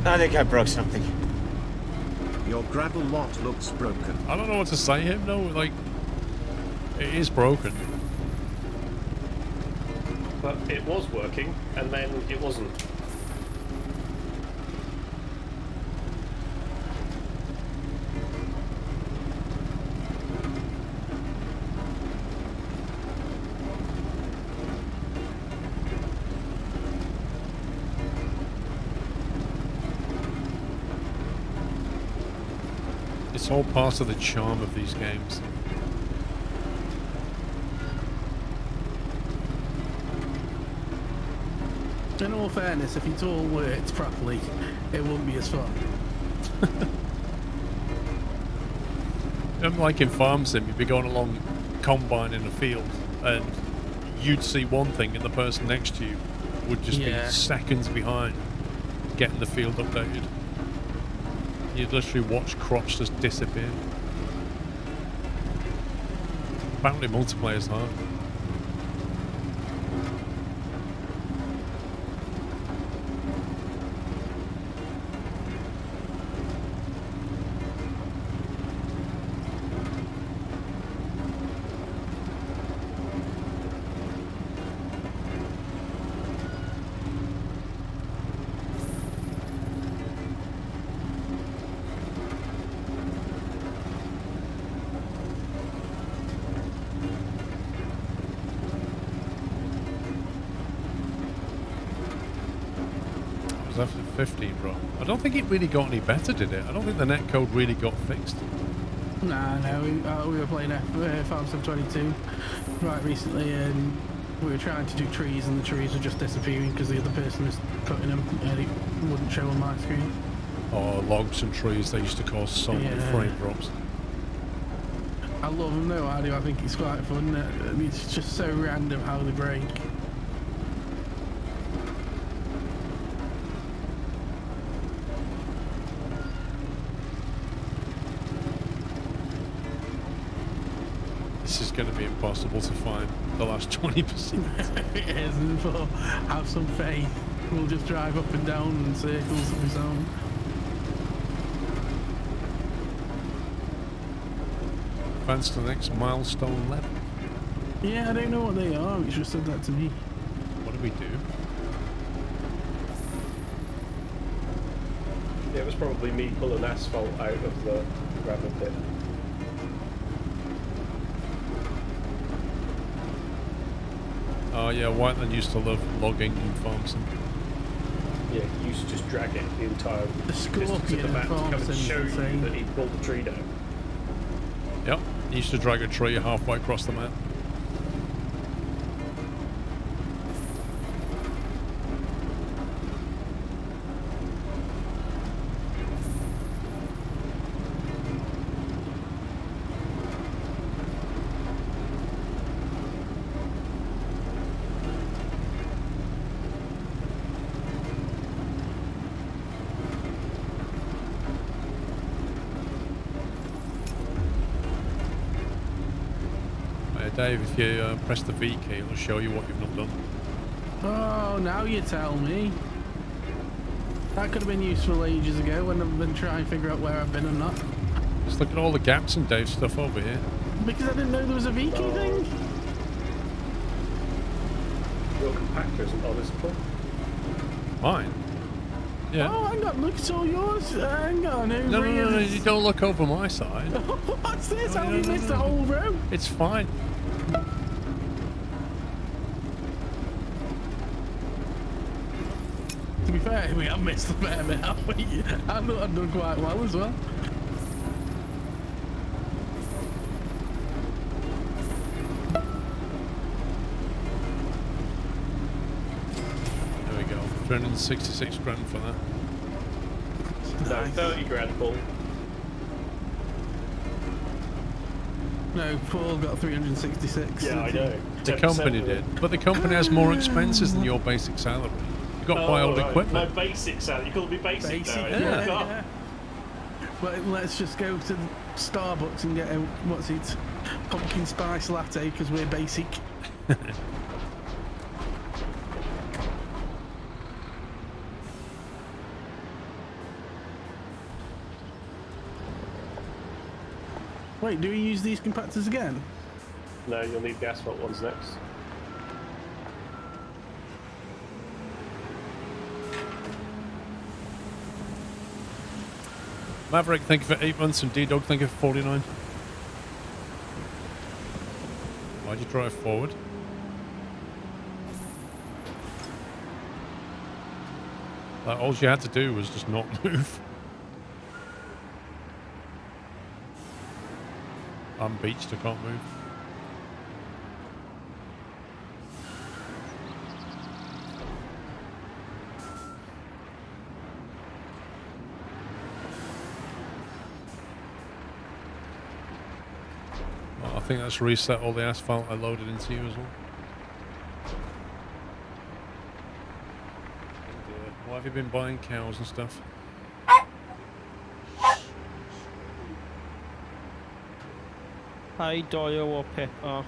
I think I broke something. Your gravel lot looks broken. I don't know what to say here, no, like, it is broken. But it was working, and then it wasn't. It's all part of the charm of these games. In all fairness, if it all worked properly, it wouldn't be as fun. Like in Farm Sim, you'd be going along combine in a field and you'd see one thing and the person next to you would just be seconds behind getting the field updated. You'd literally watch crops just disappear. Apparently multiplayer is hard. After 15, bro. I don't think it really got any better, did it? I don't think the netcode really got fixed. Nah, no, we were playing Farm Sim 22 right recently, and we were trying to do trees, and the trees were just disappearing because the other person was cutting them, and it wouldn't show on my screen. Oh, logs and trees, they used to cause so many frame drops. I love them though, I do. I think it's quite fun. It's just so random how they break. This is going to be impossible to find the last 20%. It isn't, but have some faith. We'll just drive up and down in circles of his own. Advance to the next milestone level. Yeah, I don't know what they are. You just said that to me. What do we do? Yeah, it was probably me pulling asphalt out of the gravel pit. Oh yeah, Whiteland used to love logging in Farm Sim. Yeah, he used to just drag it the entire distance of the map to come and show you that he pulled the tree down. Yep, he used to drag a tree halfway across the map. Dave, if you press the V key, it'll show you what you've not done. Oh, now you tell me. That could have been useful ages ago when I've been trying to figure out where I've been and not. Just look at all the gaps in Dave's stuff over here. Because I didn't know there was a V key thing. Your compactor isn't noticeable. Mine? Yeah. Oh, hang on, look, it's all yours. Hang on, No, you don't look over my side. What's this? How have you missed the whole row? It's fine. To be fair, we have missed a fair bit, haven't we? I thought I'd done quite well as well. There we go. 366 grand for that. No, 30 grand, Paul. No, Paul got 366. Yeah, I know. The company did. But the company has more expenses than your basic salary. You've got to buy old equipment. No, basic salary. You call me basic now. Yeah. But let's just go to Starbucks and get a, what's it, pumpkin spice latte because we're basic. Wait, do we use these compactors again? No, you'll need the asphalt ones next. Maverick, thank you for 8 months, and D-Dog, thank you for 49. Why'd you drive forward? Like, all you had to do was just not move. I'm beached, I can't move. Well, I think that's reset all the asphalt I loaded into you as well. Why have you been buying cows and stuff? Hey, Doyle or Pepper.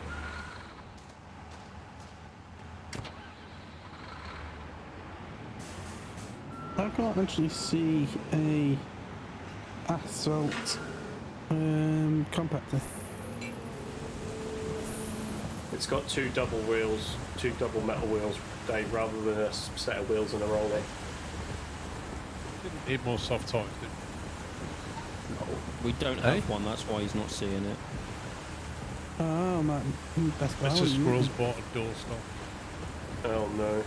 I can't actually see a asphalt compactor. It's got two double wheels, two double metal wheels, Dave, rather than a set of wheels and a roller. Didn't need more soft tires, did we? We don't have one, that's why he's not seeing it. Oh, man. That's Mr. Squirrel's bought a doorstop. Oh no.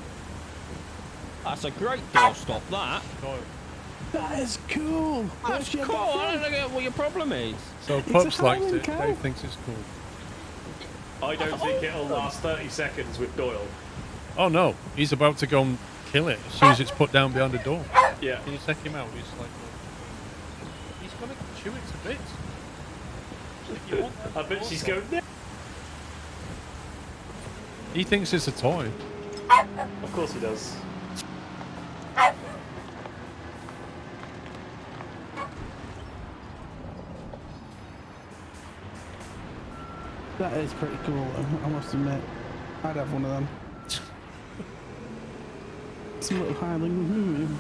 That's a great doorstop, that. That is cool. That's Where'd you cool. get that I from? don't get what your problem is. So It's Pups a likes howling it, cow. Dave thinks it's cool. I don't think it'll last 30 seconds with Doyle. Oh no, he's about to go and kill it as soon as it's put down behind the door. Yeah. Can you take him out? He's like, he's gonna chew it to bits. If you want that I bet she's doorstop. going, He thinks it's a toy. of course he does. That is pretty cool, I must admit. I'd have one of them. Some little highling.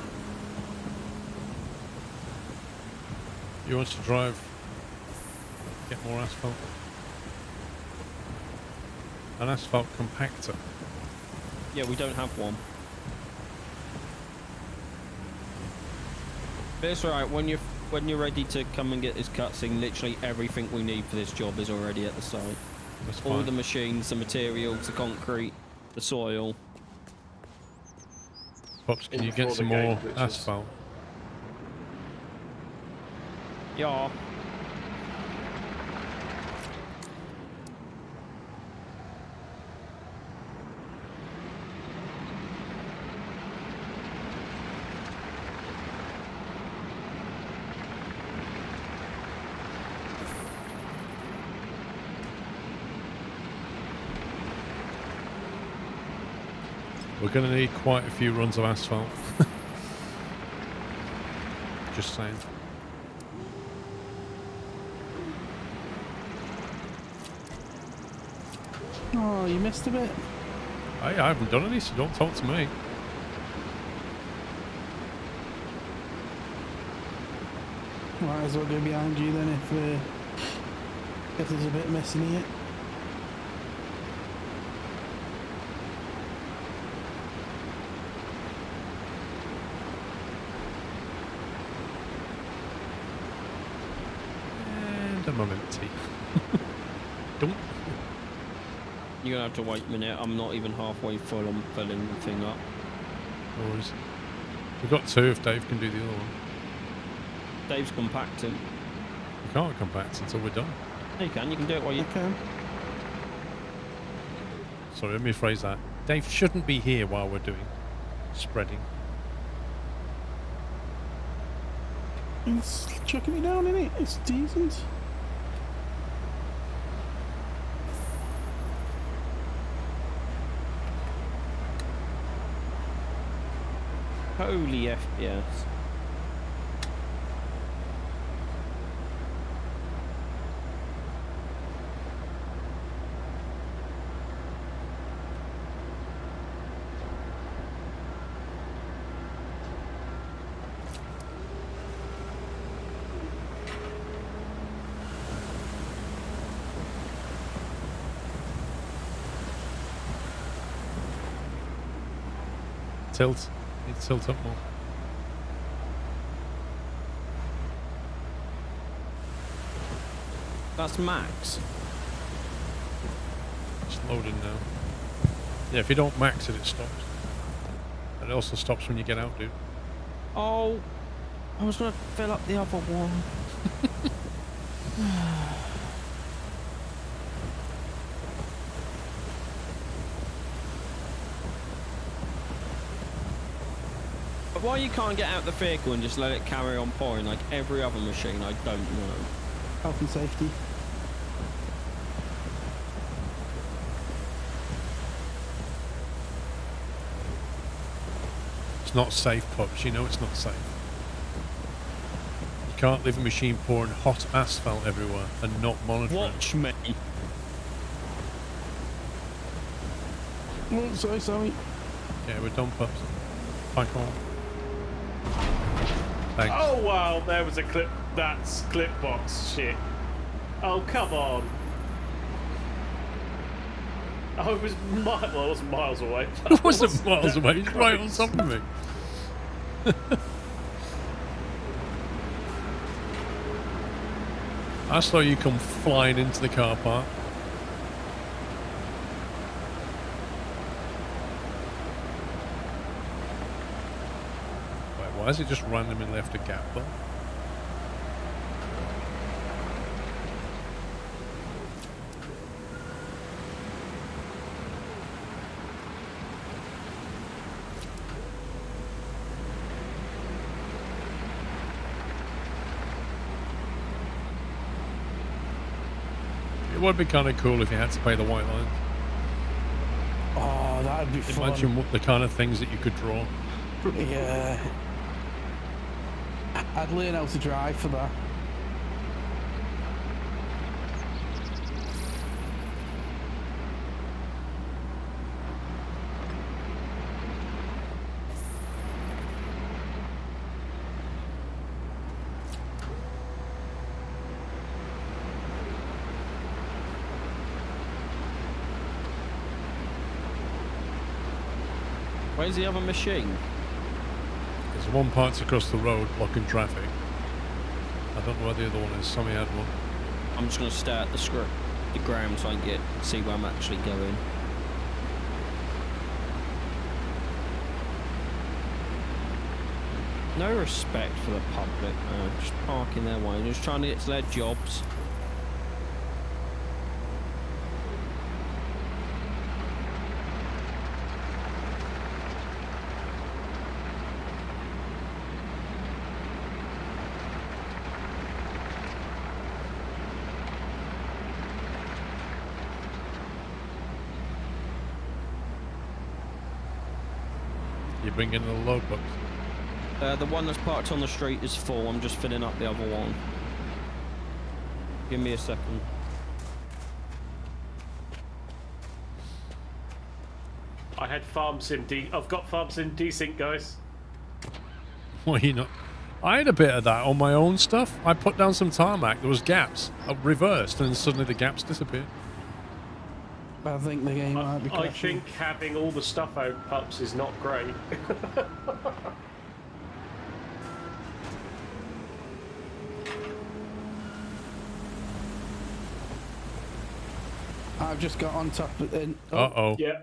He wants to drive, get more asphalt. An asphalt compactor. Yeah, we don't have one. But it's alright, when you're ready to come and get this cutscene, literally everything we need for this job is already at the site. That's All fine. the machines, the materials, the concrete, the soil. Pops, can In you get before some the more gate, which is- asphalt? Yeah. We're going to need quite a few runs of asphalt. Just saying. Oh, you missed a bit. Hey, I haven't done any, so don't talk to me. Might as well go behind you then if there's a bit missing here. And a momenti. Don't. You're gonna have to wait a minute. I'm not even halfway full on filling the thing up. No worries. We've got two if Dave can do the other one. Dave's compacting. We can't compact until we're done. You can do it while you... Okay. Sorry, let me rephrase that. Dave shouldn't be here while we're doing spreading. It's chucking it down, innit? It's decent. Holy FPS. tilt. Need to tilt up more. That's max. It's loading now. Yeah, if you don't max it, it stops. And it also stops when you get out, dude. Oh, I was going to fill up the other one. But why you can't get out the vehicle and just let it carry on pouring like every other machine, I don't know. Health and safety. It's not safe, pups. You know it's not safe. You can't leave a machine pouring hot asphalt everywhere and not monitor it. Watch me. Oh, sorry. Yeah, we're done, pups. Back on. Thanks. Oh wow, there was a clip. That's clip box shit. Oh come on. Oh, it was well, it wasn't miles away. It wasn't miles away. It's right on top of me. I saw you come flying into the car park. Wait, why is it just randomly left a gap though? It would be kind of cool if you had to pay the white lines. Oh, that'd be fun. Imagine what the kind of things that you could draw. Yeah. I'd learn how to drive for that. Where's the other machine? There's one parked across the road blocking traffic. I don't know where the other one is. Somebody had one. I'm just going to stare at the ground so I can see where I'm actually going. No respect for the public, just parking their way, just trying to get to their jobs. You bring in the load box. The one that's parked on the street is full. I'm just filling up the other one. Give me a second. I had Farm Sim I've got Farm Sim Desync, guys. Well, you know, I had a bit of that on my own stuff. I put down some tarmac. There was gaps. I reversed, and then suddenly the gaps disappeared. I think the game might be I crashing. think having all the stuff out pups is not great. I've just got on top of it. Uh-oh. Yeah.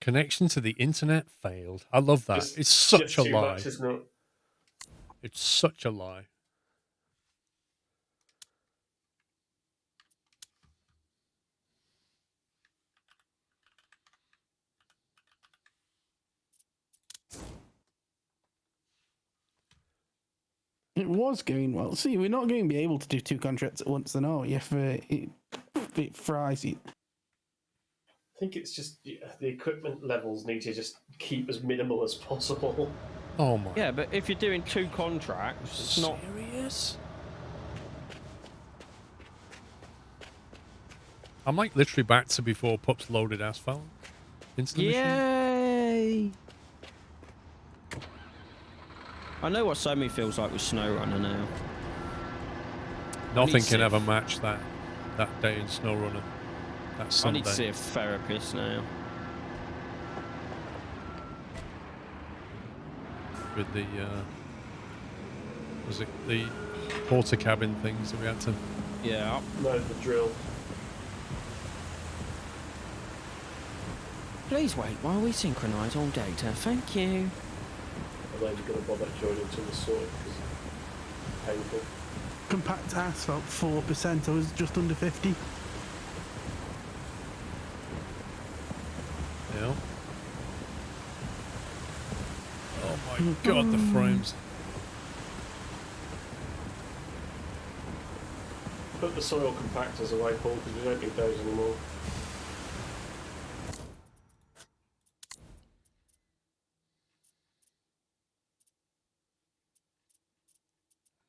Connection to the internet failed. I love that. It's such just a too lie. much, isn't it? It's such a lie. It was going well. See, we're not going to be able to do 2 contracts at once, then, are we? If it fries it. I think it's just the equipment levels need to just keep as minimal as possible. Oh my. Yeah, but if you're doing 2 contracts, it's not... Serious? I'm like literally back to before Pups loaded asphalt into the machine. Yay! I know what Somi feels like with SnowRunner now. Nothing need can Sif. ever match that day in SnowRunner. That's I Sunday. need to see a therapist now. With the was it the porter cabin things that we had to? Yeah. No, the drill. Please wait while we synchronise all data. Thank you. I'm only going to bother joining until it's sorted because it's painful. Compact asphalt 4%. I was just under 50. Yeah. Oh my god, the frames. Put the soil compactors away, Paul, because we don't need those anymore.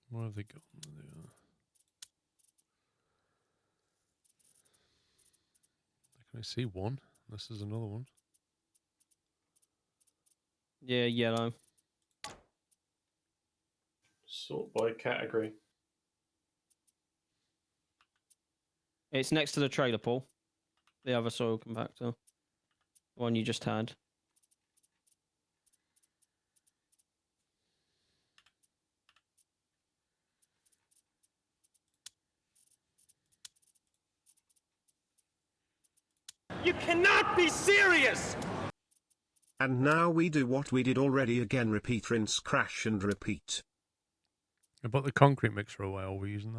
Where have they gone? Can I see one? This is another one. Yeah, yellow. Sort by category. It's next to the trailer, Paul. The other soil compactor. The one you just had. You cannot be serious! And now we do what we did already again, repeat, rinse, crash and repeat. I put the concrete mixer away, are we using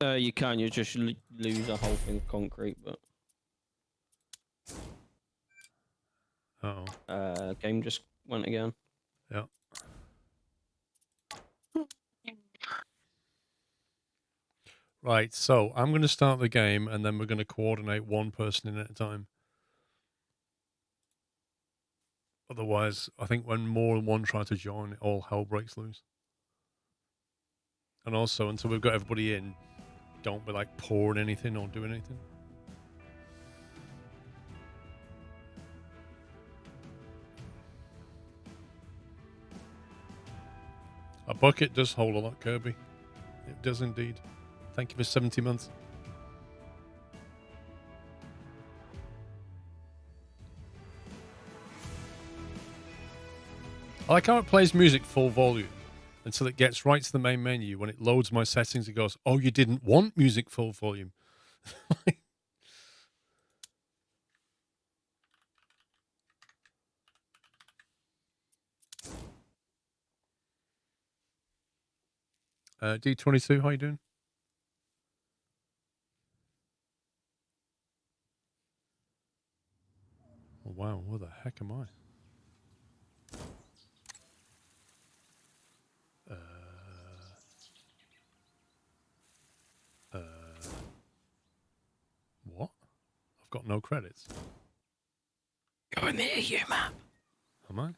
that? You can, you just lose a whole thing of concrete, but... Uh-oh. Game just went again. Yeah. Right, so I'm going to start the game and then we're going to coordinate one person in at a time. Otherwise, I think when more than one try to join, all hell breaks loose. And also, until we've got everybody in, don't be like pouring anything or doing anything. A bucket does hold a lot, Kirby. It does indeed. Thank you for 70 months. I like how it plays music full volume until it gets right to the main menu. When it loads my settings, it goes, oh, you didn't want music full volume. D22, how you doing? Oh, wow, where the heck am I? What? I've got no credits. Go in the EU map. Am I?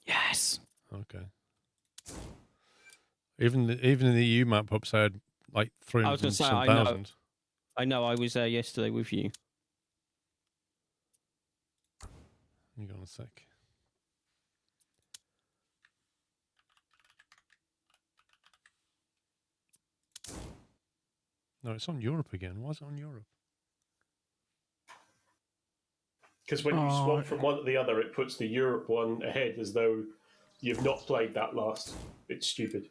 Yes. Okay. Even in the EU map ups, I had like 300 I was going to say, some I know. thousand. I know, I was there yesterday with you. Hang on a sec. No, it's on Europe again. Why is it on Europe? Because when you swap from one to the other, it puts the Europe one ahead as though you've not played that last. It's stupid.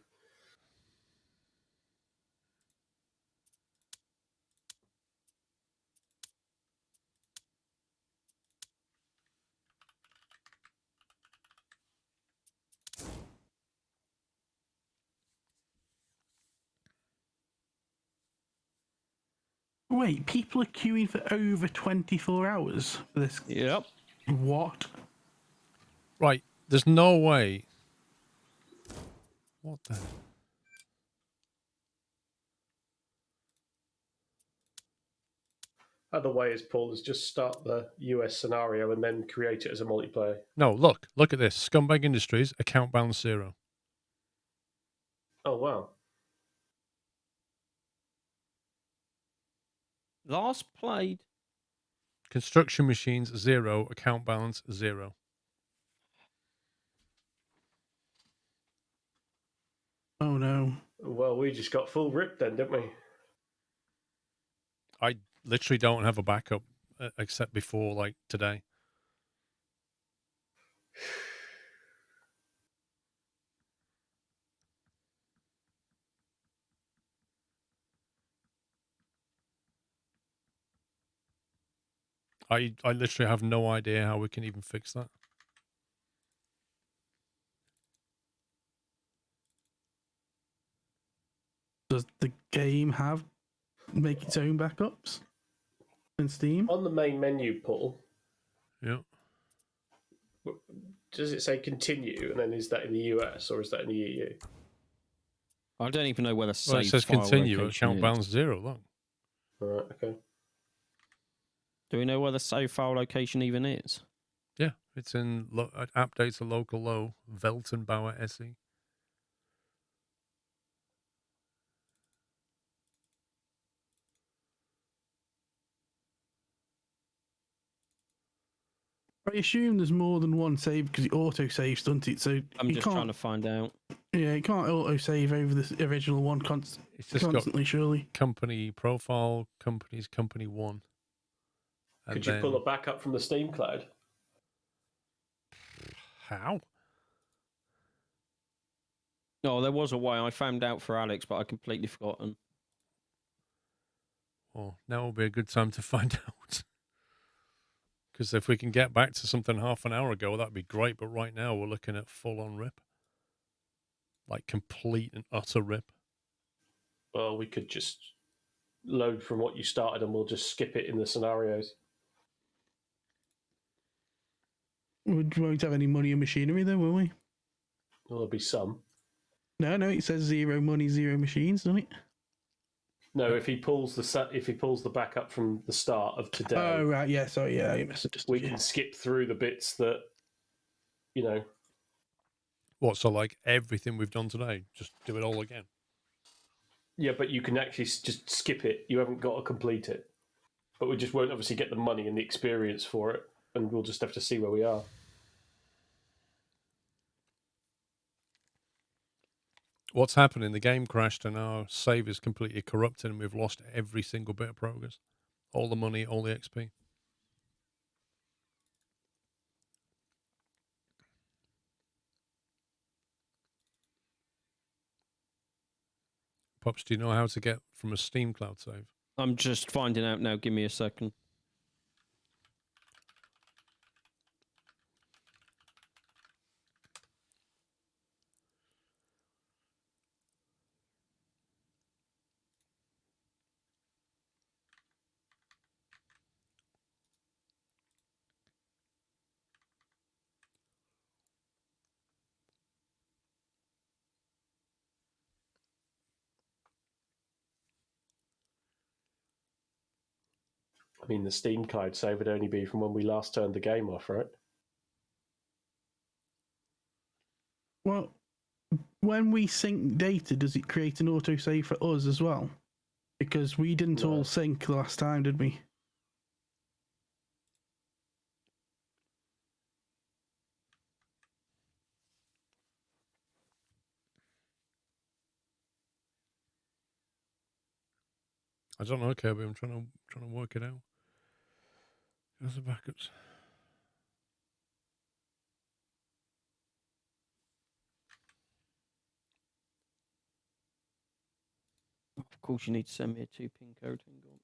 Wait, people are queuing for over 24 hours for this? Yep. What? Right, there's no way. What the? Other way is, Paul, is just start the US scenario and then create it as a multiplayer. No, look at this. Scumbag Industries, account balance 0. Oh, wow. Last played. Construction Machines 0, account balance 0. Oh no. Well, we just got full rip then, didn't we? Literally don't have a backup except before like today. I literally have no idea how we can even fix that. Does the game make its own backups in Steam? On the main menu, Paul, Yeah. does it say continue, and then is that in the US or is that in the EU? I don't even know where the save Well, it says file continue. location Account is. balance 0. Look. Right, okay. Do we know where the save file location even is? Yeah, it's in app data local low Weltenbauer SE. I assume there's more than one save because it auto saves, doesn't it? So I'm just trying to find out. Yeah, it can't auto save over the original one It's just constantly, surely. Company profile, company 1. Could you pull a backup from the Steam cloud? How? No, there was a way. I found out for Alex, but I completely forgotten. Well, now will be a good time to find out. Because if we can get back to something half an hour ago, that'd be great. But right now, we're looking at full-on rip. Like complete and utter rip. Well, we could just load from what you started and we'll just skip it in the scenarios. We won't have any money or machinery, though, will we? Well, there'll be some. No, it says 0 money, 0 machines, doesn't it? No, if he pulls the backup from the start of today. Oh right, yeah. Sorry, yeah. You must have just. We can skip through the bits that, you know. What? So like everything we've done today, just do it all again. Yeah, but you can actually just skip it. You haven't got to complete it. But we just won't obviously get the money and the experience for it, and we'll just have to see where we are. What's happening? The game crashed and our save is completely corrupted and we've lost every single bit of progress. All the money, all the XP. Pops, do you know how to get from a Steam cloud save? I'm just finding out now. Give me a second. I mean, the Steam cloud save would only be from when we last turned the game off, right? Well, when we sync data, does it create an autosave for us as well? Because we didn't all sync the last time, did we? I don't know, Kirby. I'm trying to work it out. There's the backups. Of course, you need to send me a 2-pin code. Hang on.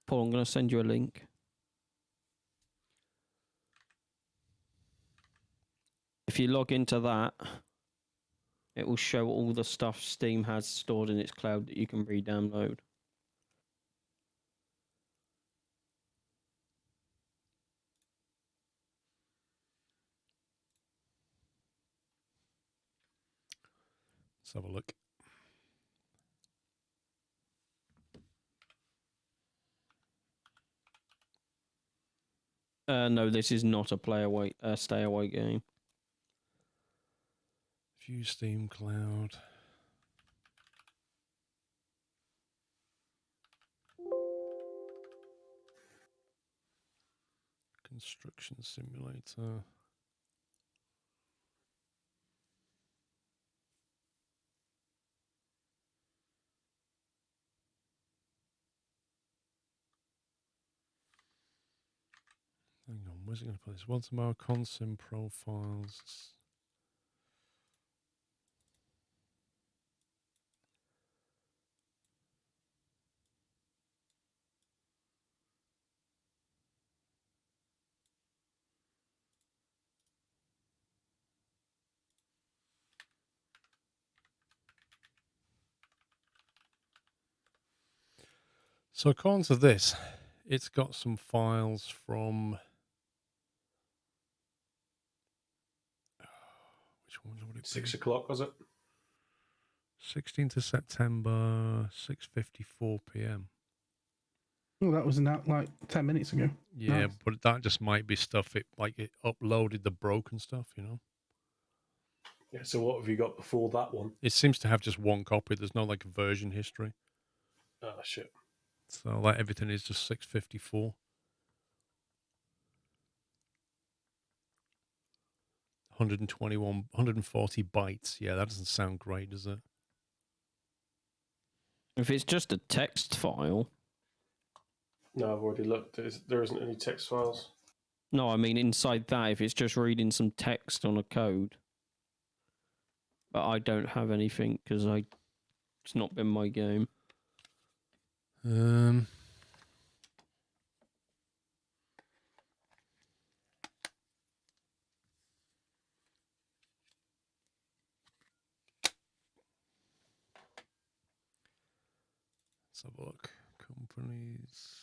Paul, I'm going to send you a link. If you log into that, it will show all the stuff Steam has stored in its cloud that you can re-download. Let's have a look. No, this is not a stay away game. View Steam Cloud. Construction Simulator. Hang on, where's it going to put this? Once more consim profiles. So according to this, it's got some files from which ones would it be? 6 o'clock, was it? 16th of September, 6:54 p.m. Oh, that was like 10 minutes ago. Yeah, Nice. but that just might be stuff it uploaded the broken stuff, you know. Yeah, so what have you got before that one? It seems to have just one copy. There's no like version history. Oh, shit. So like everything is just 654. 140 bytes. Yeah, that doesn't sound great, does it? If it's just a text file. No, I've already looked. There isn't any text files. No, I mean inside that, if it's just reading some text on a code. But I don't have anything because it's not been my game. Let's have a look. Companies.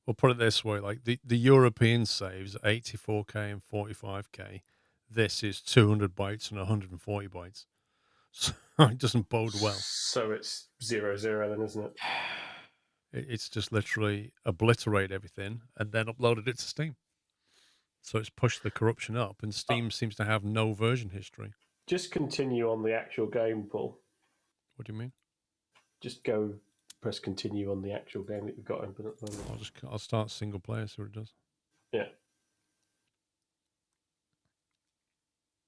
We'll put it this way, like the European saves 84K and 45K. This is 200 bytes and 140 bytes. So it doesn't bode well. So it's 0-0 then, isn't it? It's just literally obliterate everything and then uploaded it to Steam. So it's pushed the corruption up, and Steam seems to have no version history. Just continue on the actual game, Paul. What do you mean? Just go press continue on the actual game that you've got open at the moment. I'll start single player, see what it does. Yeah.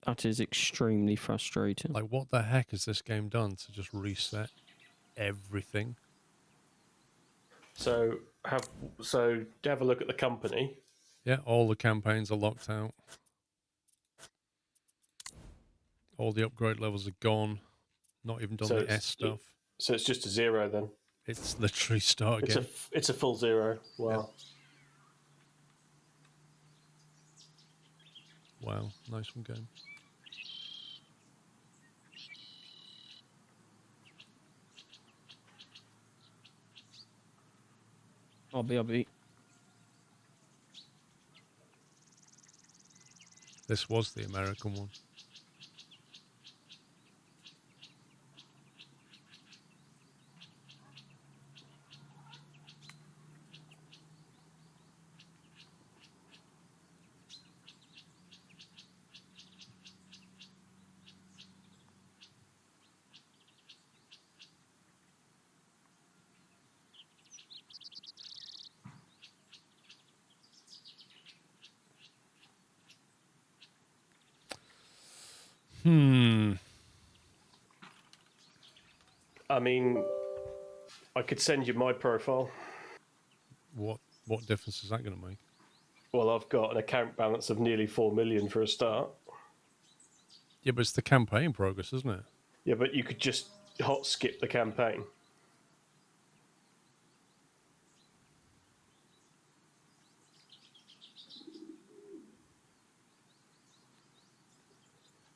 That is extremely frustrating. Like, what the heck has this game done to just reset everything? So have a look at the company. Yeah, all the campaigns are locked out. All the upgrade levels are gone. Not even done the S stuff. So it's just a 0 then. It's literally start again. It's a full 0. Wow. Yeah. Wow, nice one, game. I'll be. This was the American one. I mean, I could send you my profile. What difference is that going to make? Well, I've got an account balance of nearly 4 million for a start. Yeah, but it's the campaign progress, isn't it? Yeah, but you could just hot skip the campaign.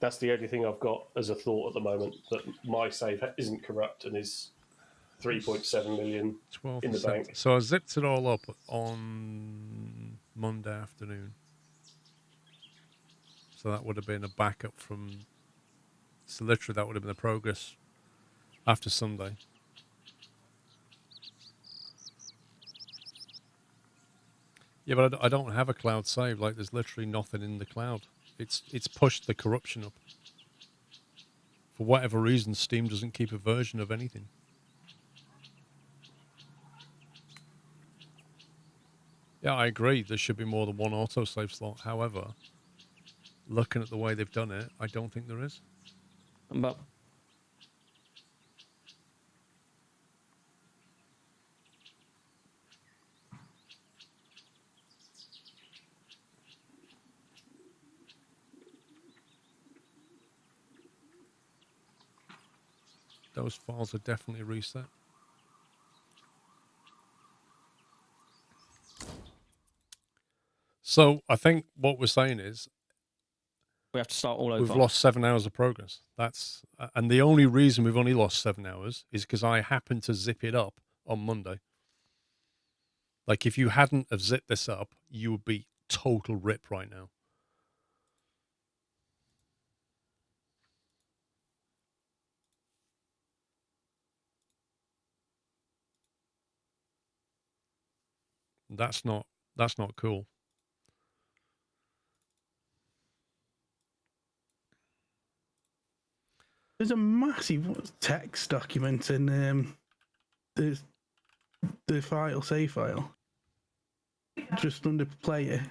That's the only thing I've got as a thought at the moment, that my save isn't corrupt and is 3.7 million 12 in the bank. So I zipped it all up on Monday afternoon. So that would have been a backup from... So literally that would have been the progress after Sunday. Yeah, but I don't have a cloud save. Like, there's literally nothing in the cloud. It's pushed the corruption up. For whatever reason, Steam doesn't keep a version of anything. Yeah, I agree. There should be more than one autosave slot. However, looking at the way they've done it, I don't think there is. But Those files are definitely reset. So I think what we're saying is we have to start all over. we've lost 7 hours of progress. That's and the only reason we've only lost 7 hours is because I happened to zip it up on Monday. Like, if you hadn't have zipped this up, you would be total rip right now. That's not cool. There's a massive text document in the file, save file, just under player.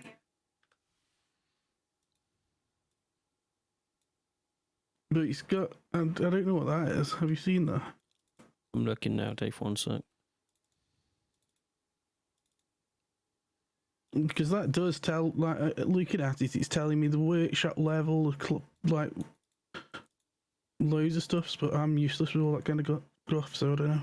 But it's got, I don't know what that is. Have you seen that? I'm looking now, Dave. 1 sec. Because that does tell, like, looking at it, it's telling me the workshop level, like, loads of stuff, but I'm useless with all that kind of stuff, so I don't know.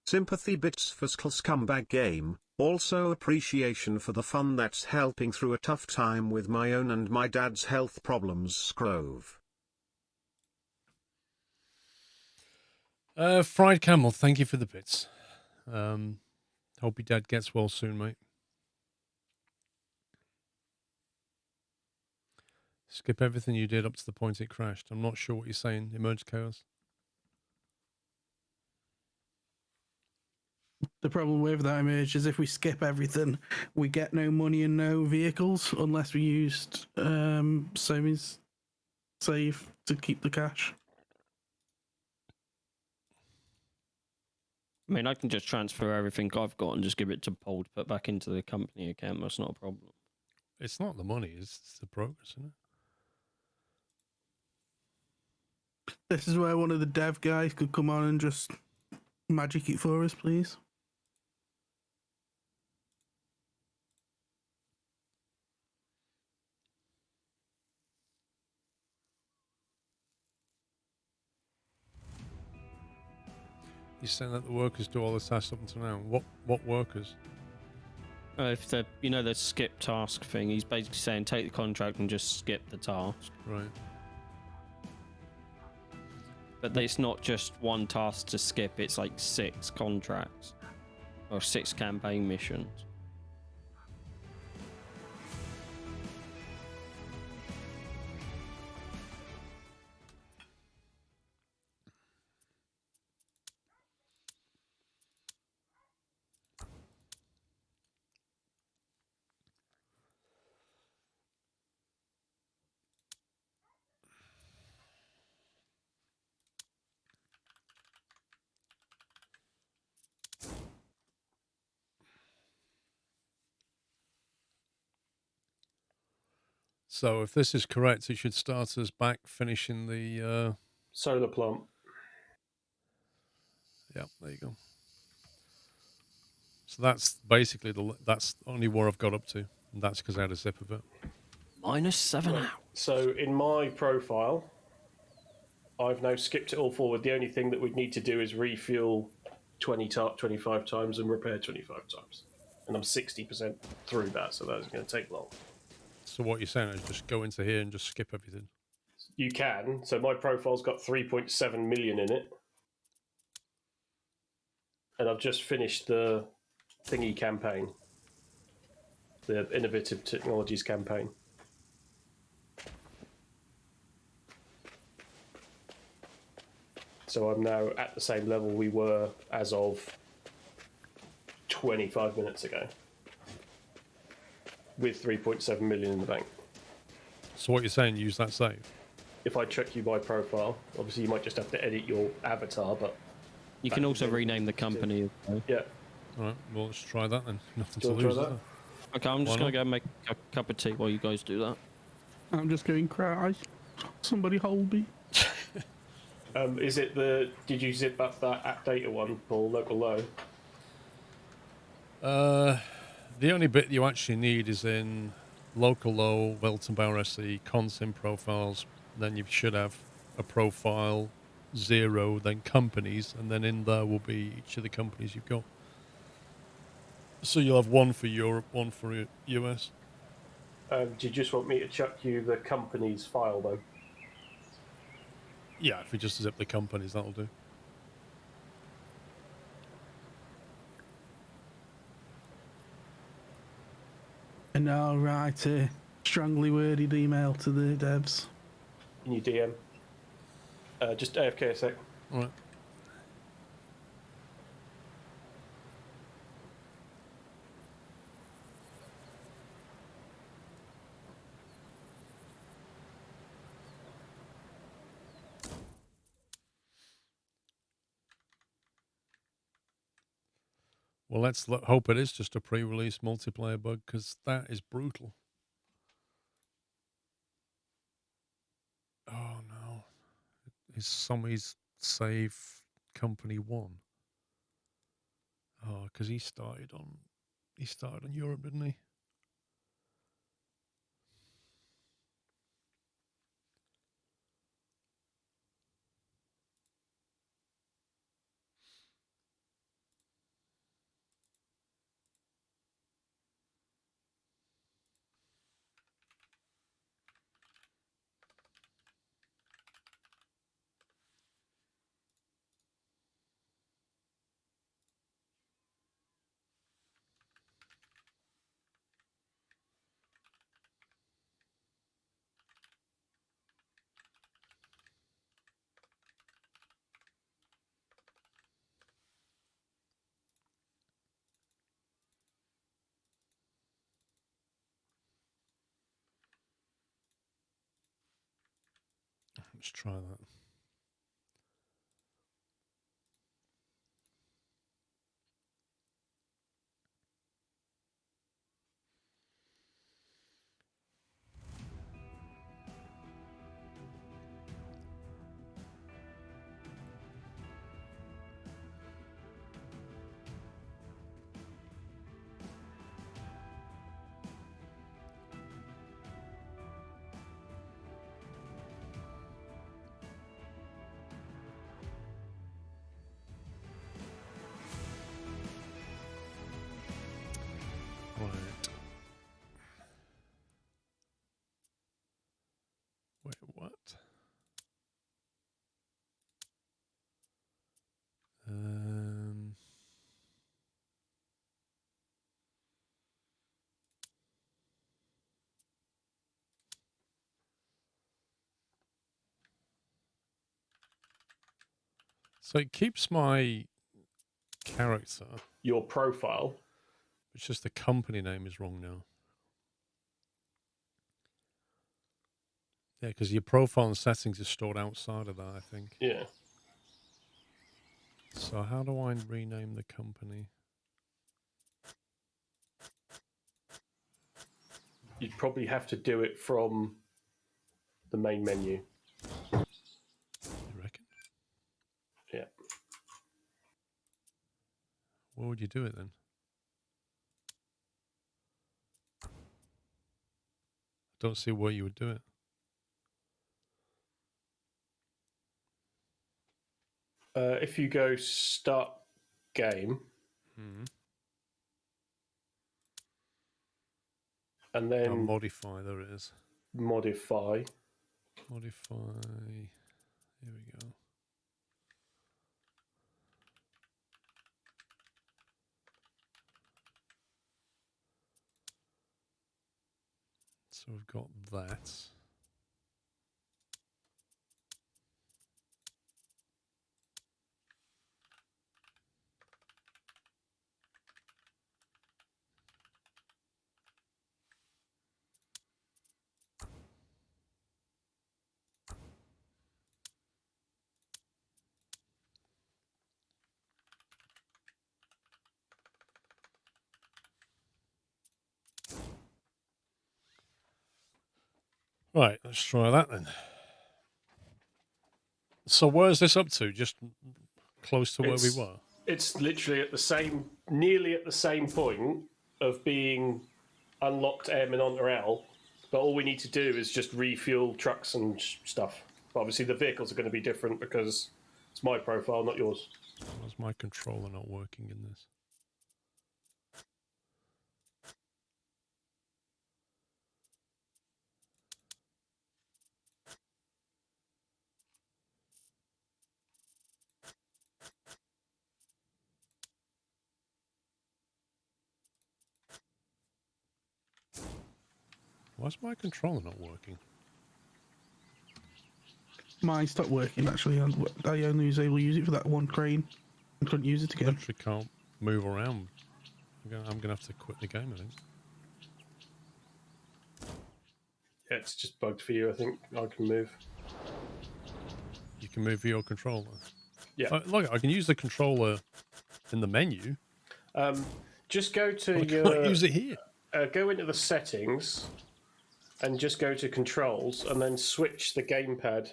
Sympathy bits for Skull's comeback game, also appreciation for the fun that's helping through a tough time with my own and my dad's health problems. Scrove. Fried Camel, thank you for the bits. Hope your dad gets well soon, mate. Skip everything you did up to the point it crashed. I'm not sure what you're saying. Emerged chaos. The problem with that image is if we skip everything, we get no money and no vehicles unless we used Somi's save to keep the cash. I mean, I can just transfer everything I've got and just give it to Paul to put back into the company account. That's not a problem. It's not the money, it's the progress, isn't it? This is where one of the dev guys could come on and just magic it for us, please. You're saying that the workers do all the tasks up until now. What workers? If the the skip task thing, he's basically saying take the contract and just skip the task. Right. But it's not just one task to skip, it's like 6 contracts or 6 campaign missions. So if this is correct, it should start us back finishing the... Solar plant. Yeah, there you go. So that's basically that's only where I've got up to, and that's because I had a sip of it. -7 out. So in my profile, I've now skipped it all forward. The only thing that we'd need to do is refuel 25 times and repair 25 times. And I'm 60% through that, so that's going to take long. So what you're saying is just go into here and just skip everything. You can. So my profile's got 3.7 million in it. And I've just finished the thingy campaign, the Innovative Technologies campaign. So I'm now at the same level we were as of 25 minutes ago, with 3.7 million in the bank. So what you're saying, use that save? If I check you by profile, obviously you might just have to edit your avatar, but You can also rename the company. yeah. All right, well, let's try that then. Nothing Do to you wanna lose, try is that? there? Okay, I'm just Why going to not? go make a cup of tea while you guys do that. I'm just going cry. Somebody hold me. Is it the? Did you zip up that app data one, Paul? Local low. The only bit you actually need is in local low, Welton Bauer SE, consim profiles. Then you should have a profile 0, then companies, and then in there will be each of the companies you've got. So you'll have one for Europe, one for US. Do you just want me to chuck you the company's file though? Yeah, if we just zip the companies, that'll do. And I'll write a strongly worded email to the devs. In your DM. Just AFK a sec. All right. Well, let's hope it is just a pre-release multiplayer bug, because that is brutal. Oh no, is somebody's save company 1? Oh, because he started on Europe, didn't he? Let's try that. Right. Wait, what? Um. So it keeps my character. Your profile. It's just the company name is wrong now. Yeah, because your profile and settings is stored outside of that, I think. Yeah. So how do I rename the company? You'd probably have to do it from the main menu. You reckon? Yeah. Where would you do it then? Don't see where you would do it. If you go start game, and then modify, there it is. Modify. Modify. Here we go. So we've got that. Right, let's try that then. So where's this up to? Just close to where we were? It's literally at the same, nearly at the same point of being unlocked M and onto L, but all we need to do is just refuel trucks and stuff. But obviously the vehicles are going to be different because it's my profile, not yours. Why's my controller not working in this? Why's my controller not working? Mine stopped working, actually. I only was able to use it for that one crane. I couldn't use it I again. literally can't move around. I'm gonna have to quit the game, I think. Yeah, it's just bugged for you, I think. I can move. You can move your controller? Yeah. Look, I can use the controller in the menu. Just go to I can't use it here. Go into the settings and just go to controls and then switch the gamepad.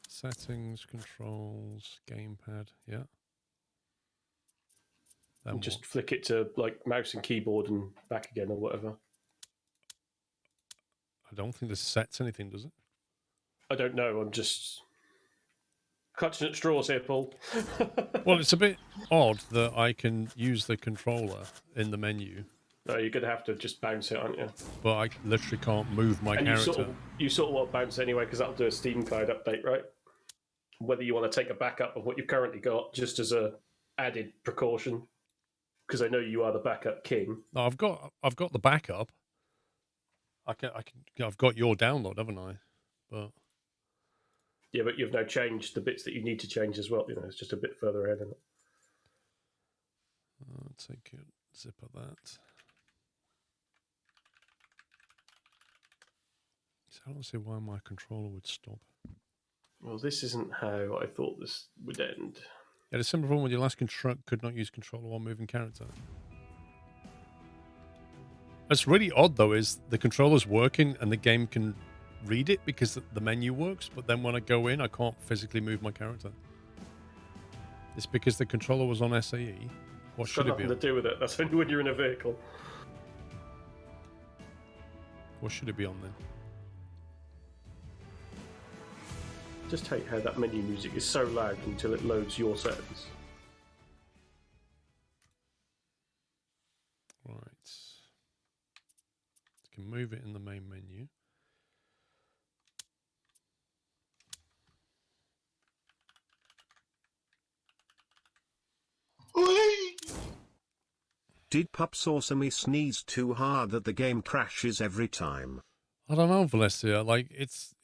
Settings, controls, gamepad, yeah. And just flick it to like mouse and keyboard and back again or whatever. I don't think this sets anything, does it? I don't know, I'm just clutching at straws here, Paul. Well, it's a bit odd that I can use the controller in the menu. No, you're going to have to just bounce it, aren't you? But I literally can't move my character. You sort of want to bounce anyway, because that'll do a Steam Cloud update, right? Whether you want to take a backup of what you've currently got, just as a added precaution, because I know you are the backup king. No, I've got the backup. I've got your download, haven't I? But yeah, but you've now changed the bits that you need to change as well. You know, it's just a bit further ahead, isn't it? I'll take a zip of that. So I don't see why my controller would stop. Well, this isn't how I thought this would end. Yeah, the simple problem with your last truck could not use controller while moving character. What's really odd, though, is the controller's working and the game can read it because the menu works, but then when I go in, I can't physically move my character. It's because the controller was on SAE. What should it be on? Nothing to do with it. That's only when you're in a vehicle. What should it be on then? Just hate how that menu music is so loud until it loads your settings. Right. You can move it in the main menu. Did Pups Awesomey sneeze too hard that the game crashes every time? I don't know, Valencia. Like, it's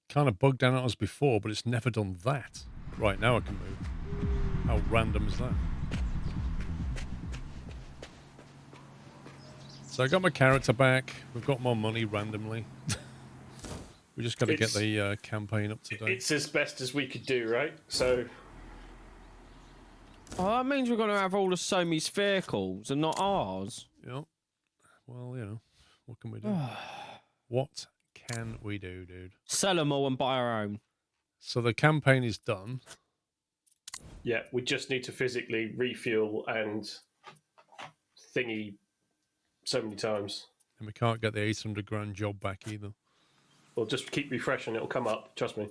kind of bugged out on us before, but it's never done that. Right, now I can move. How random is that? So I got my character back. We've got more money randomly. We just got to get the campaign up to date. It's as best as we could do, right? So... Oh, that means we're going to have all the Somi's vehicles and not ours. Yep. Well, you know, what can we do? What can we do, dude? Sell them all and buy our own. So the campaign is done. Yeah, we just need to physically refuel and thingy so many times. And we can't get the 800 grand job back either. Well, just keep refreshing, it'll come up, trust me.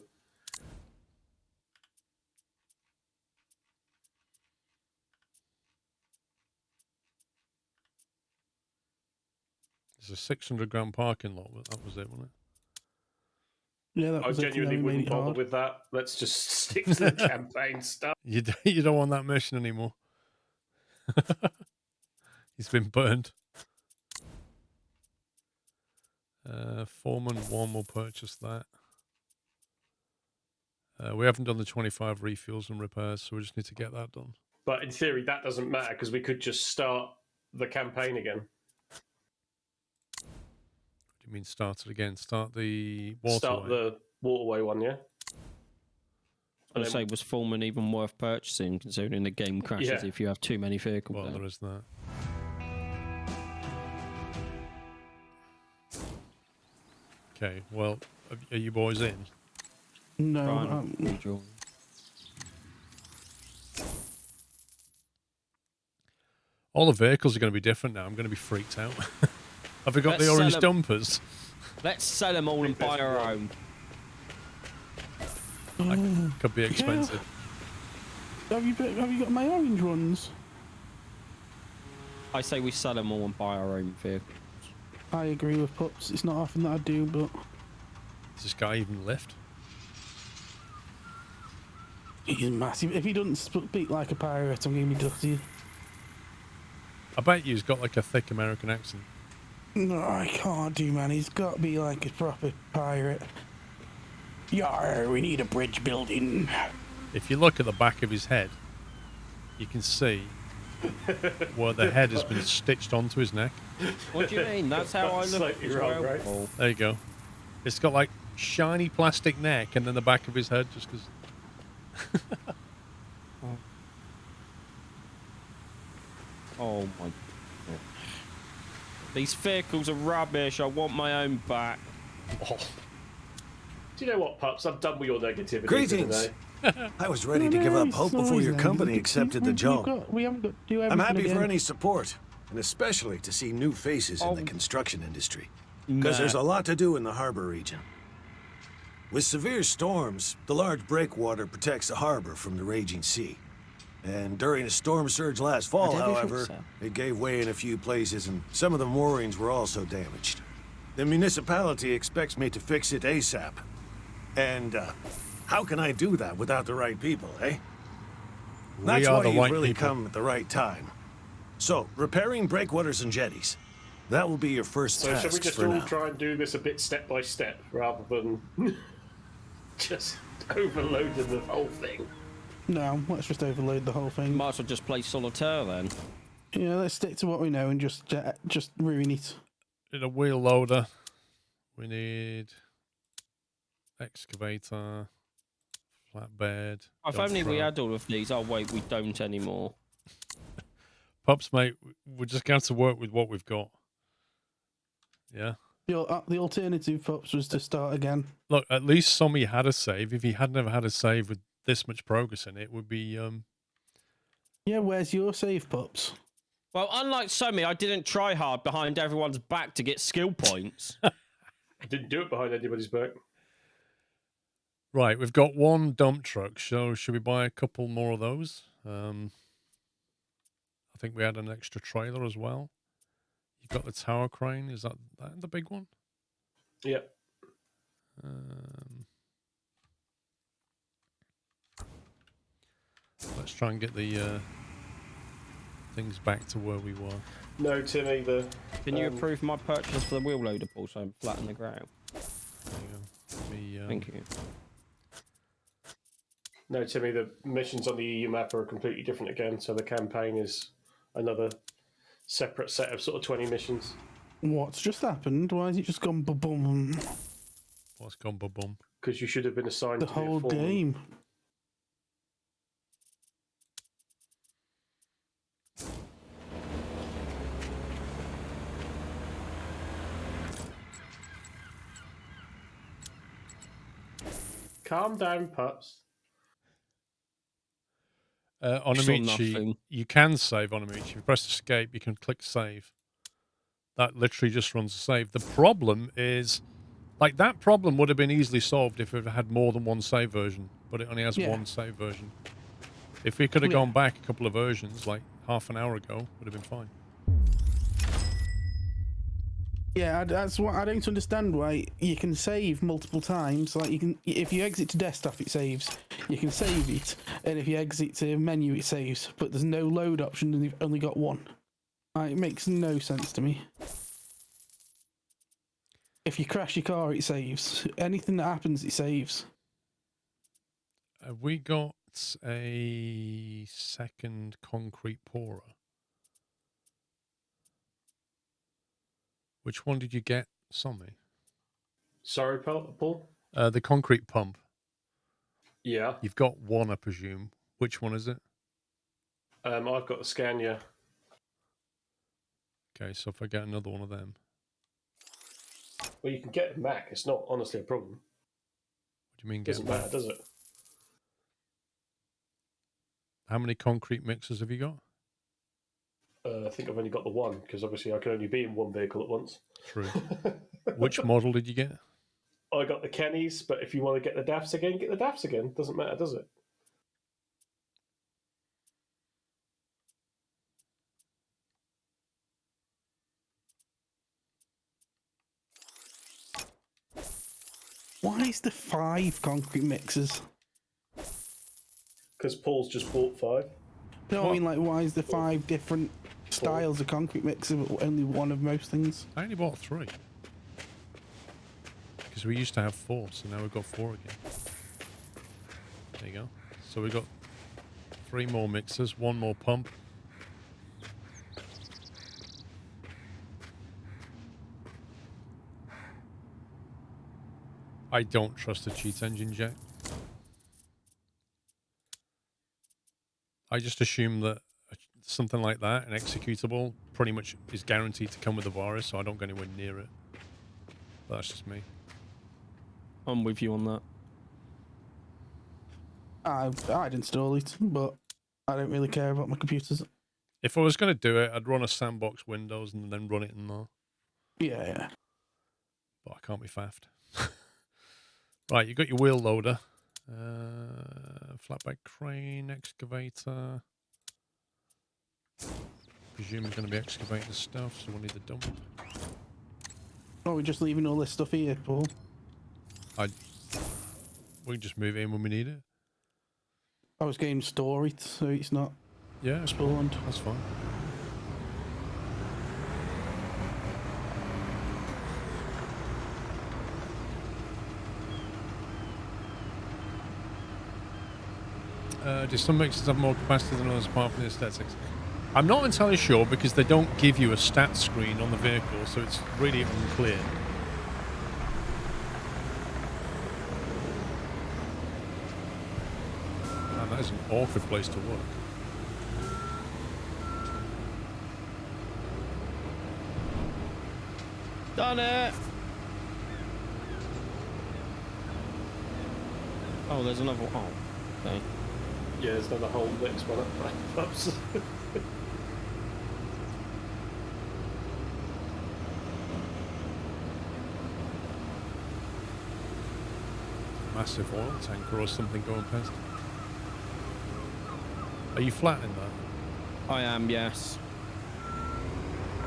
There's a 600 grand parking lot, but that was it, wasn't it? Yeah, that I was genuinely wouldn't bother hard. with that. Let's just stick to the campaign stuff. You don't want that mission anymore. He's been burned. Foreman 1 will purchase that. We haven't done the 25 refuels and repairs, so we just need to get that done. But in theory, that doesn't matter because we could just start the campaign again. What do you mean start it again? Start the waterway? Start the waterway one, yeah? I was say, was Foreman even worth purchasing, considering the game crashes if you have too many vehicles? Well, there is that. Okay, well, are you boys in? No. All the vehicles are going to be different now. I'm going to be freaked out. Have we got Let's the orange sell 'em. dumpers? Let's sell them all and buy our own. That could be expensive. Have you got my orange ones? I say we sell them all and buy our own vehicles. I agree with Pups. It's not often that I do, but Does this guy even lift? he's massive. If he doesn't speak like a pirate, I'm going to be dusty. I bet you he's got like a thick American accent. No, I can't do, man. He's got to be like a proper pirate. Yar, we need a bridge building. If you look at the back of his head, you can see where the head has been stitched onto his neck. What do you mean? That's how I look Slightly as wrong, well. right? Paul. There you go. It's got like shiny plastic neck and then the back of his head just goes... Oh my God. These vehicles are rubbish. I want my own back. Oh. Do you know what, Pups? I'm done with your negativity Greetings. for today. I was ready to give up hope before your company accepted the job. We haven't got to do I'm everything happy for again. any support, and especially to see new faces in the construction industry. Because Nah. there's a lot to do in the harbor region. With severe storms, the large breakwater protects the harbor from the raging sea. And during a storm surge last fall, did we think however, so? it gave way in a few places and some of the moorings were also damaged. The municipality expects me to fix it ASAP. And how can I do that without the right people, eh? That's We are why the you've right really people. come at the right time. So, repairing breakwaters and jetties. That will be your first So task shall we just for all now. try and do this a bit step by step rather than just overloading the whole thing? No, let's just overload the whole thing. Might as well just play solitaire then. Yeah, let's stick to what we know and just ruin it. In a wheel loader, we need excavator, flatbed. If dump only we truck. had all of these. Oh wait, we don't anymore. Pups, mate, we're just going to have to work with what we've got. Yeah. The alternative, Pups, was to start again. Look, at least Sommy had a save. If he had never had a save with this much progress in it, would be Yeah, where's your save, Pups? Well, unlike Somi, I didn't try hard behind everyone's back to get skill points. I didn't do it behind anybody's back. right. We've got one dump truck, so should we buy a couple more of those? I think we had an extra trailer as well. You've got the tower crane. Is that the big one? Yep. Let's try and get the things back to where we were. No, Tim, either. Can you approve my purchase for the wheel loader, Paul, so I'm flat on the ground? There you go. Let me, Thank you. No, Timmy, the missions on the EU map are completely different again, so the campaign is another separate set of sort of 20 missions. What's just happened? Why has it just gone ba-boom? What's gone ba-bum? Because you should have been assigned The to be a whole foreman. game. Calm down, Pups. Saw Onamichi, nothing. you can save Onamichi. If you press escape, you can click save. That literally just runs a save. The problem is, like, that problem would have been easily solved if it had more than one save version, but it only has one save version. If we could have gone back a couple of versions, like half an hour ago, would have been fine. Yeah, that's what I don't understand. Why you can save multiple times. Like you can, if you exit to desktop, it saves. You can save it, and if you exit to menu, it saves. But there's no load option, and you've only got one. It makes no sense to me. If you crash your car, it saves. Anything that happens, it saves. Have we got a second concrete pourer? Which one did you get, Sommy? Sorry, Paul? The concrete pump. Yeah. You've got one, I presume. Which one is it? I've got the Scania. Okay, so if I get another one of them. Well, you can get it back. It's not honestly a problem. What do you mean Doesn't get back? matter, does it? How many concrete mixers have you got? I think I've only got the one, because obviously I can only be in one vehicle at once. True. Which model did you get? I got the Kennys, but if you want to get the DAFs again, get the DAFs again. Doesn't matter, does it? Why is there 5 concrete mixers? Because Paul's just bought 5. No, I mean, like, why is there 5 different styles of concrete mixer, but only one of most things? I only bought 3. Because we used to have 4, so now we've got 4 again. There you go. So we've got 3 more mixers, 1 more pump. I don't trust the cheat engine, Jack. I just assume that something like that, an executable, pretty much is guaranteed to come with a virus, so I don't go anywhere near it. But that's just me. I'm with you on that. I'd install it, but I don't really care about my computers. If I was going to do it, I'd run a sandbox Windows and then run it in there. Yeah. But I can't be faffed. Right, you got your wheel loader. Flatbed crane, excavator. Presume you're going to be excavating stuff, so we'll need the dump. Oh, we're just leaving all this stuff here, Paul. We can just move it in when we need it. I was going to store it, so it's not spawned. That's fine. Do some mixers have more capacity than others apart from the aesthetics? I'm not entirely sure because they don't give you a stats screen on the vehicle, so it's really unclear. Man, that is an awkward place to work. Done it! Oh, there's another one. Oh, okay. Yeah, there's another whole next one up. Massive oil tanker or something going past. Are you flattening that? I am, yes.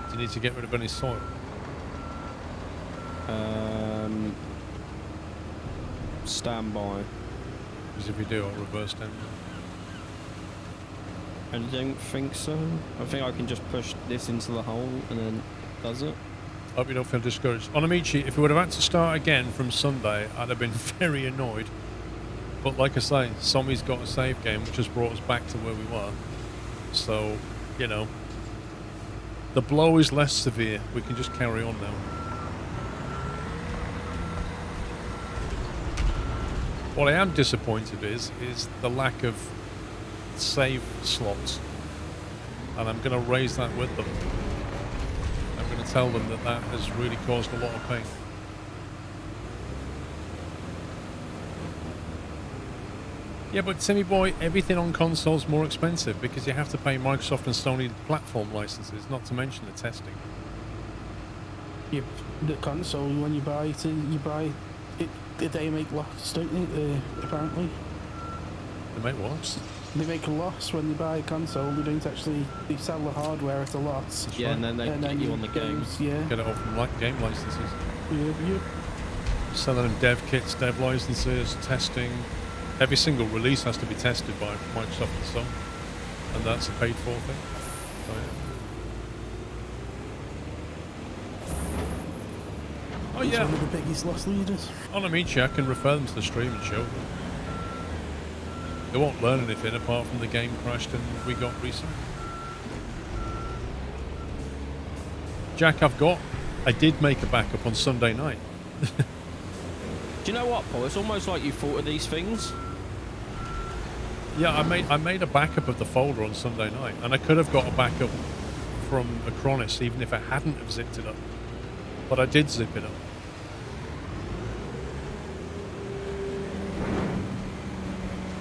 Do you need to get rid of any soil? Stand by. Because if you do, I'll reverse them. I don't think so. I think I can just push this into the hole and then does it. Hope you don't feel discouraged. Onamichi, if we would have had to start again from Sunday, I'd have been very annoyed. But like I say, Sommy's got a save game which has brought us back to where we were. So, you know, the blow is less severe. We can just carry on now. What I am disappointed is the lack of save slots. And I'm going to raise that with them. I'm going to tell them that that has really caused a lot of pain. Yeah, but Timmy boy, everything on console's more expensive because you have to pay Microsoft and Sony platform licenses, not to mention the testing. The console, when you buy it, they make loss, don't they? Apparently. They make what? They make a loss when they buy a console. They don't actually. They sell the hardware at a loss. That's Yeah, right. and then they get you on the games. Yeah. Get it all from game licenses. Yeah. Selling them dev kits, dev licenses, testing. Every single release has to be tested by Microsoft and Sony, and that's a paid for thing. So, yeah. Oh It's yeah. one of the biggest loss leaders. On a meet you, I can refer them to the stream and show them. They won't learn anything apart from the game crashed and we got reset. Jack, I did make a backup on Sunday night. Do you know what, Paul? It's almost like you thought of these things. Yeah, I made a backup of the folder on Sunday night, and I could have got a backup from Acronis even if I hadn't have zipped it up. But I did zip it up.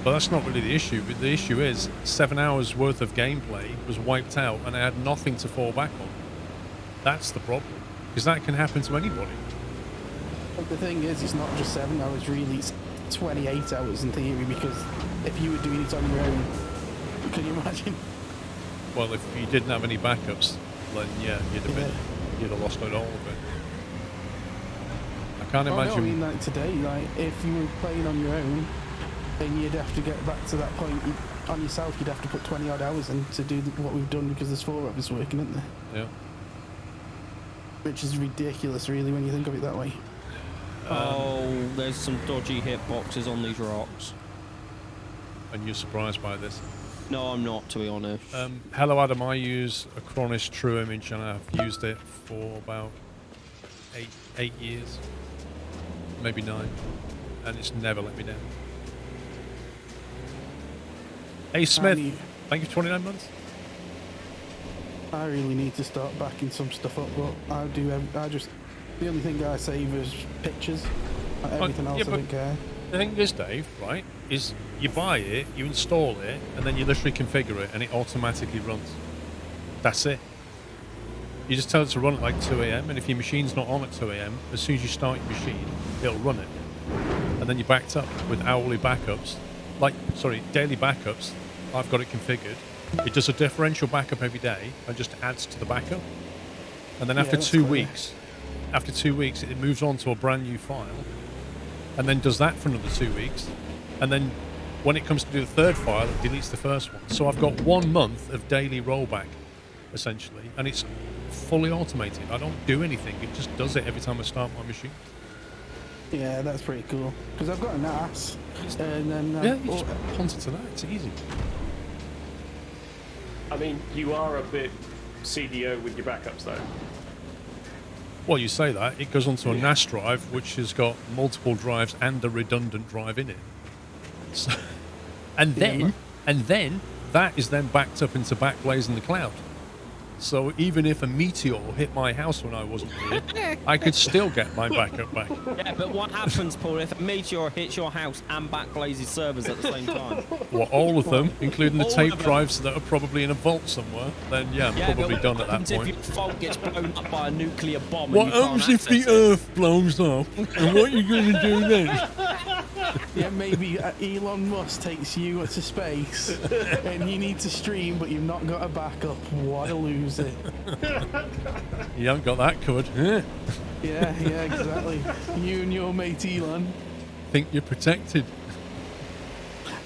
But that's not really the issue. But the issue is 7 hours worth of gameplay was wiped out, and I had nothing to fall back on. That's the problem, because that can happen to anybody. But the thing is, it's not just 7 hours really, it's 28 hours in theory, because if you were doing it on your own, can you imagine? Well, if you didn't have any backups, then yeah, you'd have lost it all of it. I can't imagine. No, I mean, like today, like if you were playing on your own, then you'd have to get back to that point on yourself. You'd have to put 20 odd hours in to do what we've done, because there's 4 of us working, isn't there? Yeah. Which is ridiculous, really, when you think of it that way. Oh, there's some dodgy hitboxes on these rocks. And you're surprised by this? No, I'm not, to be honest. Hello, Adam. I use Acronis True Image, and I've used it for about eight years, maybe 9, and it's never let me down. Hey Smith, thank you for 29 months. I really need to start backing some stuff up, but the only thing I save is pictures. Everything else I don't care. The thing is, Dave, right, is you buy it, you install it, and then you literally configure it, and it automatically runs. That's it. You just tell it to run at like 2 AM, and if your machine's not on at 2 AM, as soon as you start your machine, it'll run it. And then you're backed up with hourly backups. Daily backups. I've got it configured. It does a differential backup every day and just adds to the backup. And then after 2 weeks, it moves on to a brand new file, and then does that for another 2 weeks. And then when it comes to do the third file, it deletes the first one. So I've got 1 month of daily rollback, essentially, and it's fully automated. I don't do anything. It just does it every time I start my machine. Yeah, that's pretty cool. Because I've got a NAS, and then you just punt it to that. It's easy. I mean, you are a bit CDO with your backups, though. Well, you say that. It goes onto a NAS drive, which has got multiple drives and a redundant drive in it. So, and then that is then backed up into Backblaze in the cloud. So even if a meteor hit my house when I wasn't here, I could still get my backup back. Yeah, but what happens, Paul, if a meteor hits your house and Backblaze's servers at the same time? Well, all of them, including the tape drives that are probably in a vault somewhere, then yeah, I'm probably done at that point. What happens if your fault gets blown up by a nuclear bomb? What happens if the Earth blows up? And what are you going to do then? Yeah, maybe Elon Musk takes you to space and you need to stream, but you've not got a backup. What a loser. You haven't got that covered. Yeah, exactly. You and your mate Elon. Think you're protected.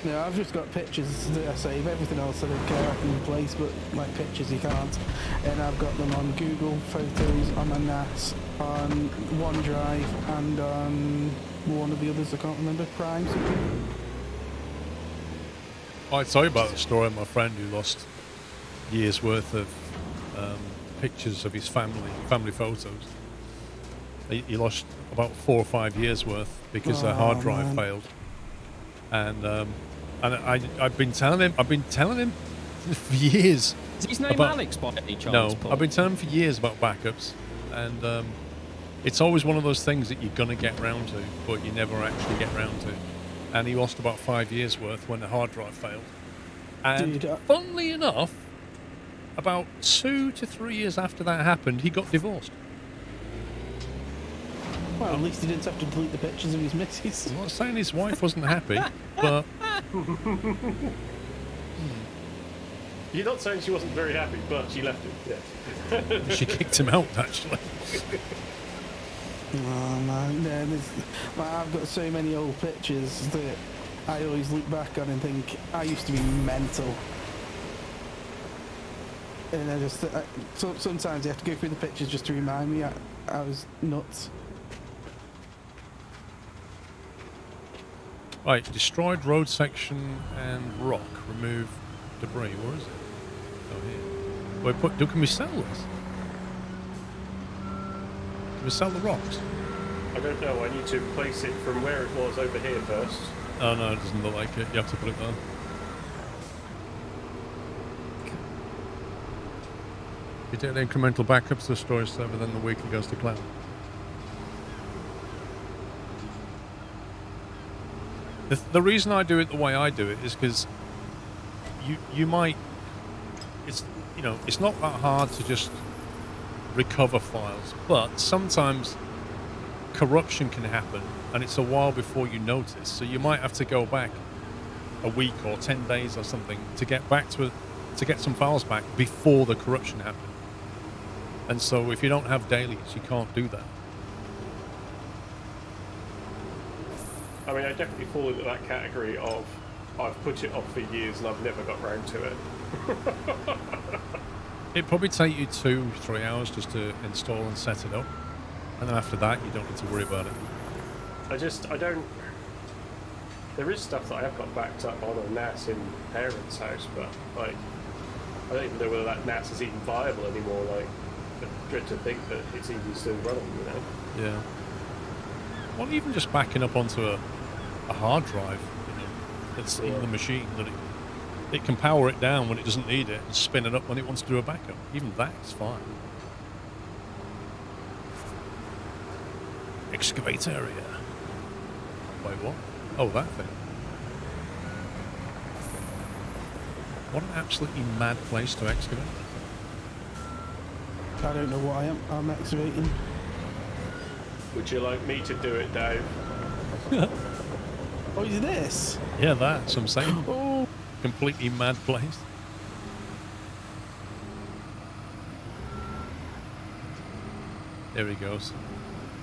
No, I've just got pictures that I save. Everything else I don't care, I can replace, but like pictures you can't. And I've got them on Google Photos, on my NAS, on OneDrive, and on one of the others I can't remember, Prime something. I tell you about the story of my friend who lost years worth of pictures of his family photos. He lost about 4 or 5 years worth because the hard drive failed. And I've been telling him for years. Is his name Alex by any chance? No, Paul? I've been telling him for years about backups, and it's always one of those things that you're gonna get round to, but you never actually get round to. and he lost about 5 years' worth when the hard drive failed. And Dude, funnily enough, about 2 to 3 years after that happened, he got divorced. well, at least he didn't have to delete the pictures of his missus. I'm not saying his wife wasn't happy, but You're not saying she wasn't very happy, but she left him. Yeah. she kicked him out, actually. Oh man, I've got so many old pictures that I always look back on and think I used to be mental. And I just sometimes you have to go through the pictures just to remind me I was nuts. Right, destroyed road section and rock. Remove debris. Where is it? Oh, here. Can we sell this? Can we sell the rocks? I don't know. I need to place it from where it was over here first. Oh no, it doesn't look like it. You have to put it there. You do the incremental backups to the storage server, then the weekly goes to cloud. The reason I do it the way I do it is because you might, it's not that hard to just recover files, but sometimes corruption can happen and it's a while before you notice, so you might have to go back a week or 10 days or something to get back to get some files back before the corruption happened. And so if you don't have dailies, you can't do that. I mean, I definitely fall into that category of I've put it off for years and I've never got round to it. It'd probably take you 2-3 hours just to install and set it up, and then after that you don't need to worry about it. I don't. There is stuff that I have got backed up on a NAS in parents' house, but like I don't even know whether that NAS is even viable anymore. Like, I dread to think that it's even still running. Yeah. Well, even just backing up onto a hard drive, that's in the machine, that it can power it down when it doesn't need it and spin it up when it wants to do a backup. Even that's fine. Excavate area. Wait, what? Oh, that thing. What an absolutely mad place to excavate. I don't know what I'm excavating. Would you like me to do it, Dave? Oh, is this? Yeah, that's what I'm saying. Oh. Completely mad place. There he goes.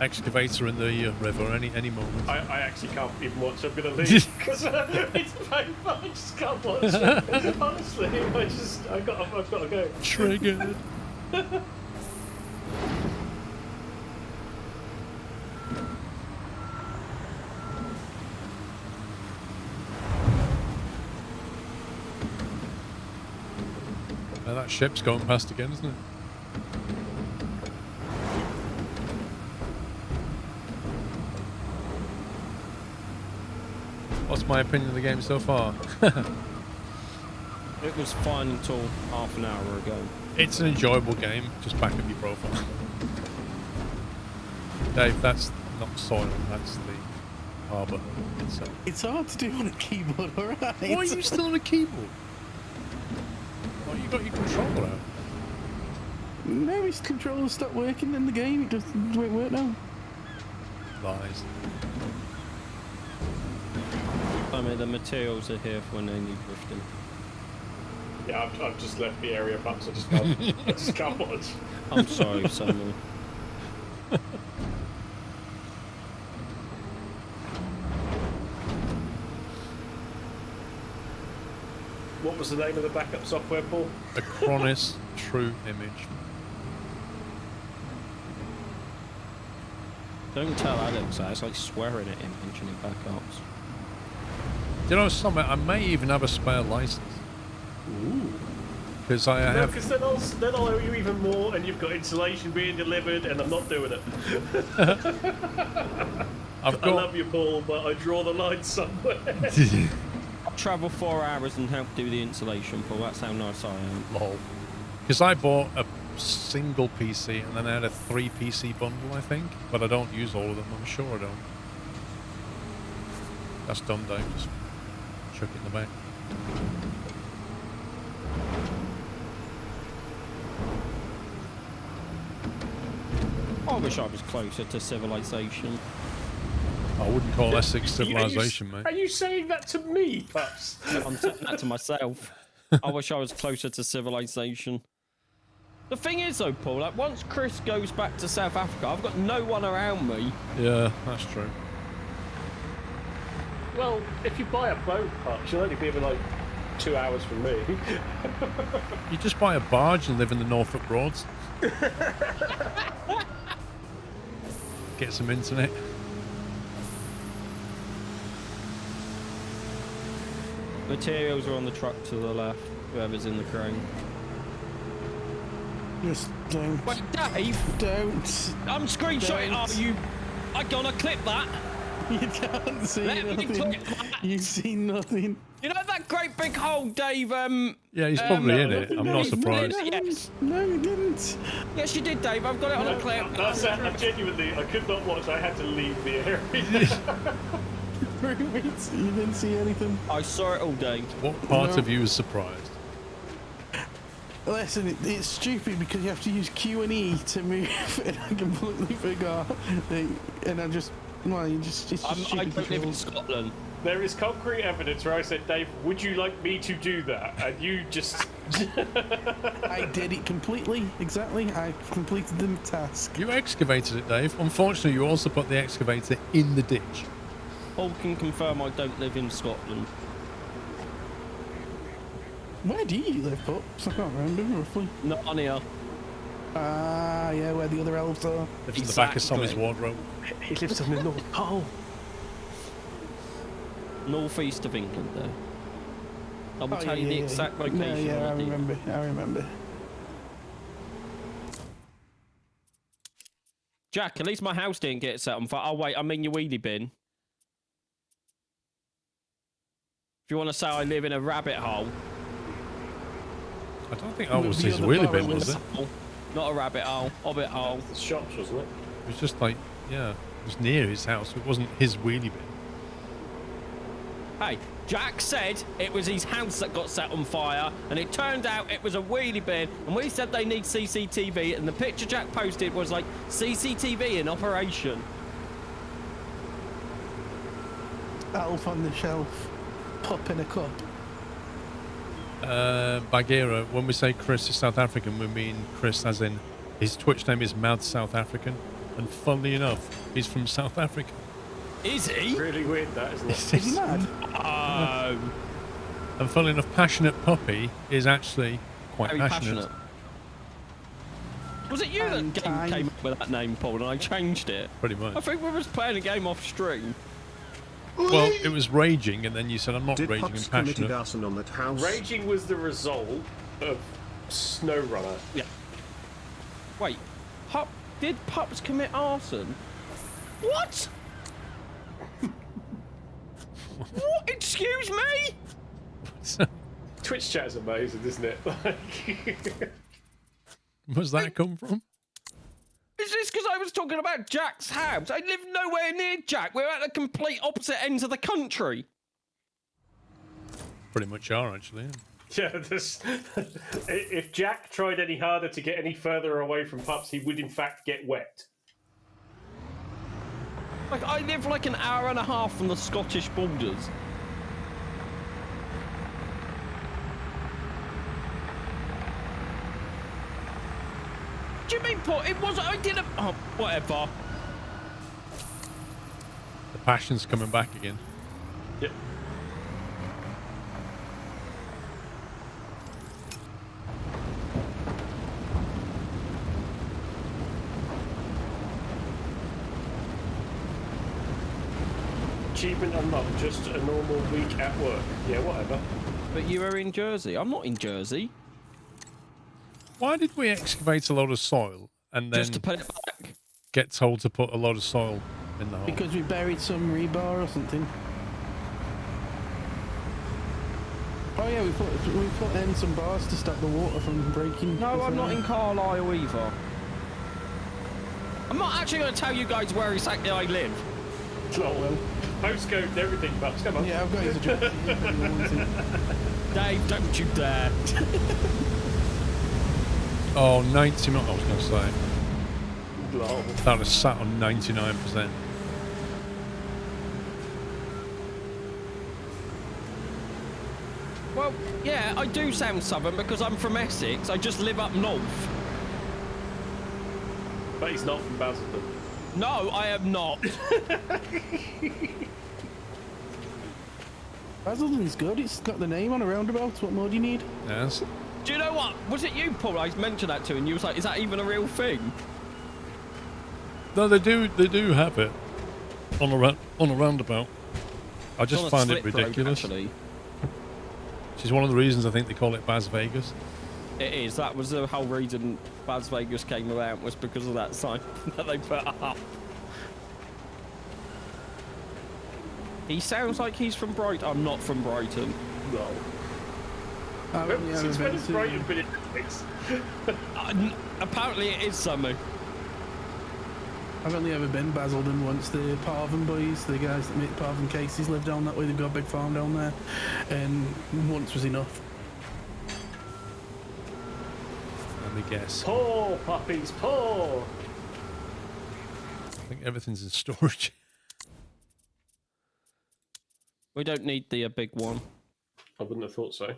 Excavator in the river any moment. I actually can't even watch. I'm going to leave because it's painful. I just can't watch it. Honestly, I've got to go. Triggered. Now that ship's going past again, isn't it? What's my opinion of the game so far? It was fine until half an hour ago. It's an enjoyable game. Just back up your profile. Dave, that's not soil, that's the harbour itself. It's hard to do on a keyboard, alright? Why are you still on a keyboard? Why you got your controller out? No, his controller stopped working in the game. It just won't work now. Lies. I mean, the materials are here for when they need drifting. Yeah, I've just left the area up, so I just can't watch. I'm sorry, Samuel. What was the name of the backup software, Paul? Acronis True Image. Don't tell Alex that. It's like swearing at him mentioning backups. Do you know something? I may even have a spare license. Ooh. Because I have. Because then I'll owe you even more, and you've got insulation being delivered, and I'm not doing it. I love you, Paul, but I draw the line somewhere. Travel 4 hours and help do the installation, Paul. That's how nice I am. Lol. Because I bought a single PC and then I had a 3 PC bundle, I think. But I don't use all of them. I'm sure I don't. That's done, Dave. Just chuck it in the back. I wish I was closer to civilization. I wouldn't call Essex civilization, mate. Are you saying that to me, Pups? I'm saying that to myself. I wish I was closer to civilization. The thing is, though, Paul, like once Chris goes back to South Africa, I've got no one around me. Yeah, that's true. Well, if you buy a boat, Pups, you'll only be able like 2 hours from me. You just buy a barge and live in the Norfolk Broads. Get some internet. Materials are on the truck to the left. Whoever's in the crane. Just don't. Wait, Dave! Don't. I'm screenshotting. Don't. Are you? I gonna clip that? You can't see Let me nothing. clip that. You see nothing. You know that great big hole, Dave? Yeah, he's probably in it. I'm not surprised. Yes. No, you didn't. Yes, you did, Dave. I've got it on a clip. I genuinely, I could not watch. I had to leave the area. You didn't see anything. I saw it all day. What part of you is surprised? Listen, it's stupid because you have to use Q and E to move, and I completely forgot. And I just, well, it's just I stupid. don't live in Scotland. There is concrete evidence where I said, Dave, would you like me to do that? And you just... I did it completely, exactly. I completed the task. You excavated it, Dave. Unfortunately, you also put the excavator in the ditch. Paul can confirm I don't live in Scotland. Where do you live, Pups? I can't remember, roughly. Narnia. Ah, yeah, where the other elves are. Lives in the back of Tommy's Exactly. wardrobe. He lives on the North Pole. Northeast of England, though. I will Oh, tell you the exact location. No, yeah, I when do. remember. I remember. Jack, at least my house didn't get set on fire. Oh, wait, I mean your wheelie bin. If you want to say I live in a rabbit hole. I don't think that was The his other wheelie bar bin, was was- it? Not a rabbit hole. Hobbit hole. The shops, wasn't it? It was just like, yeah, it was near his house. It wasn't his wheelie bin. Hey, Jack said it was his house that got set on fire, and it turned out it was a wheelie bin, and we said they need CCTV, and the picture Jack posted was like, CCTV in operation. Elf on the shelf. Pup in a cup. Bagheera, when we say Chris is South African, we mean Chris as in his Twitch name is Mad South African, and funnily enough, he's from South Africa. Is he? Really weird, that, isn't it? Is he mad? Oh, And funnily enough, Passionate Puppy is actually quite very passionate. passionate. Was it you And that time. came up with that name, Paul, and I changed it? Pretty much. I think we was playing a game off stream. Well, it was raging, and then you said, I'm not Did raging Pups and committed passionate. arson on that house? Raging was the result of SnowRunner. Yeah. Wait, did Pups commit arson? What? What? Excuse me? Twitch chat is amazing, isn't it? Where's that come from? Is this because I was talking about Jack's house? I live nowhere near Jack. We're at the complete opposite ends of the country. Pretty much are, actually. Yeah. Yeah, if Jack tried any harder to get any further away from Pups, he would in fact get wet. Like, I live like an hour and a half from the Scottish borders. Do you mean, Paul? It wasn't. I didn't. Oh, whatever. The passion's coming back again. Yep. Achievement unlocked, just a normal week at work. Yeah, whatever. But you were in Jersey. I'm not in Jersey. Why did we excavate a lot of soil and then Just to put it back. get told to put a lot of soil in the hole? Because we buried some rebar or something. Oh yeah, we put in some bars to stop the water from breaking. No, I'm not in Carlisle either. I'm not actually going to tell you guys where exactly I live. Well, postcode and everything, but come on. Yeah, I've got his address. If anyone wants it. Dave, don't you dare. Oh, 90, I was going to say. Lol. That was sat on 99%. Well, yeah, I do sound southern because I'm from Essex. I just live up north. But he's not from Basildon. No, I am not. Basildon's good. It's got the name on a roundabout. What more do you need? Yes. Do you know what? Was it you, Paul? I mentioned that to, and you was like, "Is that even a real thing?" No, they do have it on a roundabout. I just It's on a find it slip road, ridiculous. actually. Which is one of the reasons I think they call it Bas Vegas. It is. That was the whole reason Bas Vegas came around, was because of that sign that they put up. He sounds like he's from Brighton. I'm not from Brighton. No. Since when has Brighton been in this? Apparently it is something. I've only ever been Basildon once. The Parvin boys, the guys that make Parvin cases, live down that way. They've got a big farm down there, and once was enough. Let me guess. Poor puppies, poor. I think everything's in storage. We don't need the big one. I wouldn't have thought so.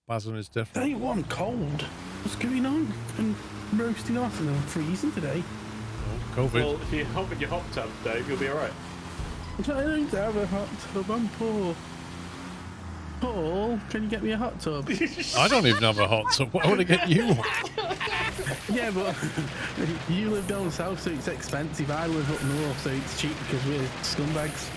Basildon is different. Hey, what? I'm cold. What's going on? I'm roasting off and I'm freezing today. Oh, COVID. Well, if you hop in your hot tub, Dave, you'll be alright. I don't have a hot tub. I'm poor. Paul, can you get me a hot tub? I don't even have a hot tub. Why would I get you one? Yeah, but you live down south, so it's expensive. I live up north, so it's cheap because we're scumbags.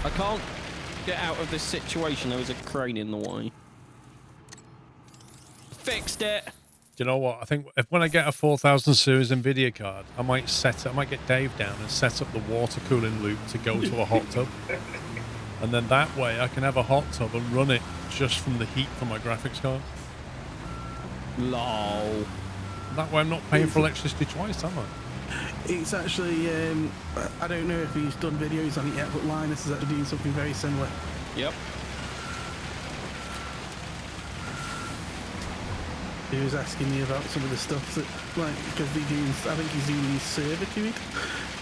I can't get out of this situation. There was a crane in the way. Fixed it. Do you know what? I think when I get a 4000 series Nvidia card, I might get Dave down and set up the water cooling loop to go to a hot tub. And then that way I can have a hot tub and run it just from the heat from my graphics card. Lol. That way I'm not paying for electricity twice, am I? It's actually, I don't know if he's done videos on it yet, but Linus is actually doing something very similar. Yep. He was asking me about some of the stuff that, like, because I think he's doing his server to it,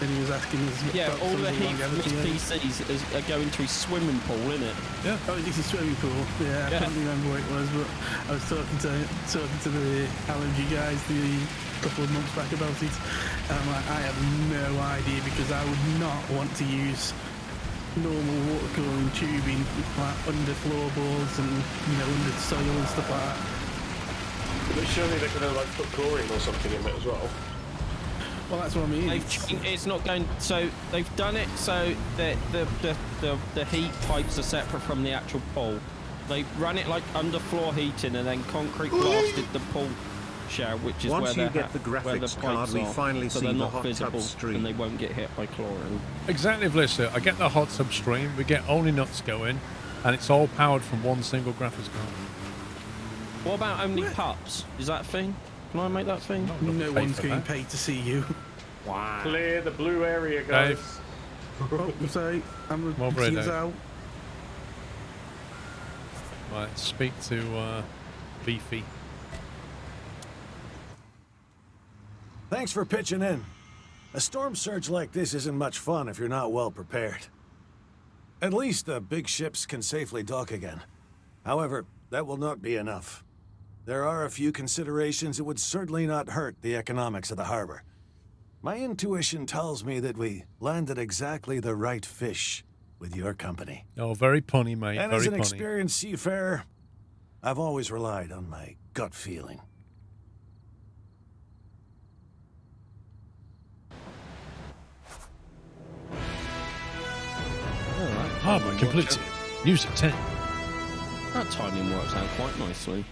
and he was asking us Yeah, about all some the of heat from longevity. his PCs are going to his swimming pool, isn't it? Yeah. Oh, it's a swimming pool. Yeah, I can't remember what it was, but I was talking to the LMG guys a couple of months back about it, and I'm like, I have no idea, because I would not want to use normal water cooling tubing like under floorboards and under soil and stuff like that. But surely they're going to like put chlorine or something in it as well. Well, that's what I mean. It's not going. So they've done it so that the heat pipes are separate from the actual pool. They run it like underfloor heating and then concrete blasted the pool shell, which is Once where you get the graphics card, we finally so see they're the not hot visible tub stream. and they won't get hit by chlorine. Exactly, Blissa. I get the hot tub stream, we get only nuts going, and it's all powered from one single graphics card. What about only pups? Is that a thing? Can I make that thing? No one's getting paid to see you. Wow. Clear the blue area, guys. Oh, sorry, I'm Well, seeing Dave. out. Right, speak to Beefy. Thanks for pitching in. A storm surge like this isn't much fun if you're not well prepared. At least the big ships can safely dock again. However, that will not be enough. There are a few considerations that would certainly not hurt the economics of the harbor. My intuition tells me that we landed exactly the right fish with your company. Oh, very punny, mate. And very as an punny. experienced seafarer, I've always relied on my gut feeling. Harbor completed. News at 10. That timing works out quite nicely.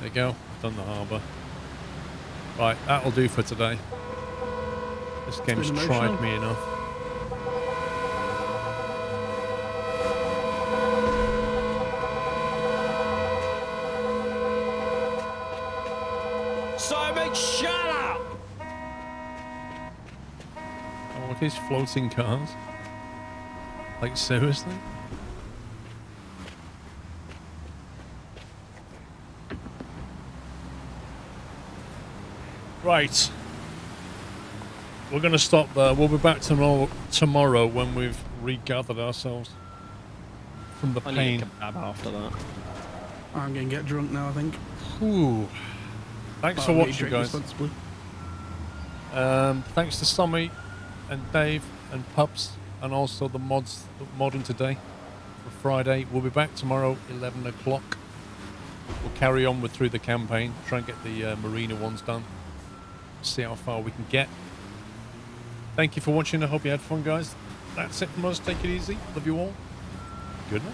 There you go. Done the harbour. Right, that'll do for today. This game's tried me enough. Simon, shut up! Oh, what is floating cars? Like, seriously? Right. We're going to stop there. We'll be back tomorrow when we've regathered ourselves from the I pain. need a kebab after that. I'm going to get drunk now, I think. Ooh. Thanks for watching, guys. Thanks to Sommy and Dave and Pups and also the mods modding today for Friday. We'll be back tomorrow, 11 o'clock. We'll carry on through the campaign, try and get the marina ones done. See how far we can get. Thank you for watching. I hope you had fun, guys. That's it from us. Take it easy. Love you all. Good night.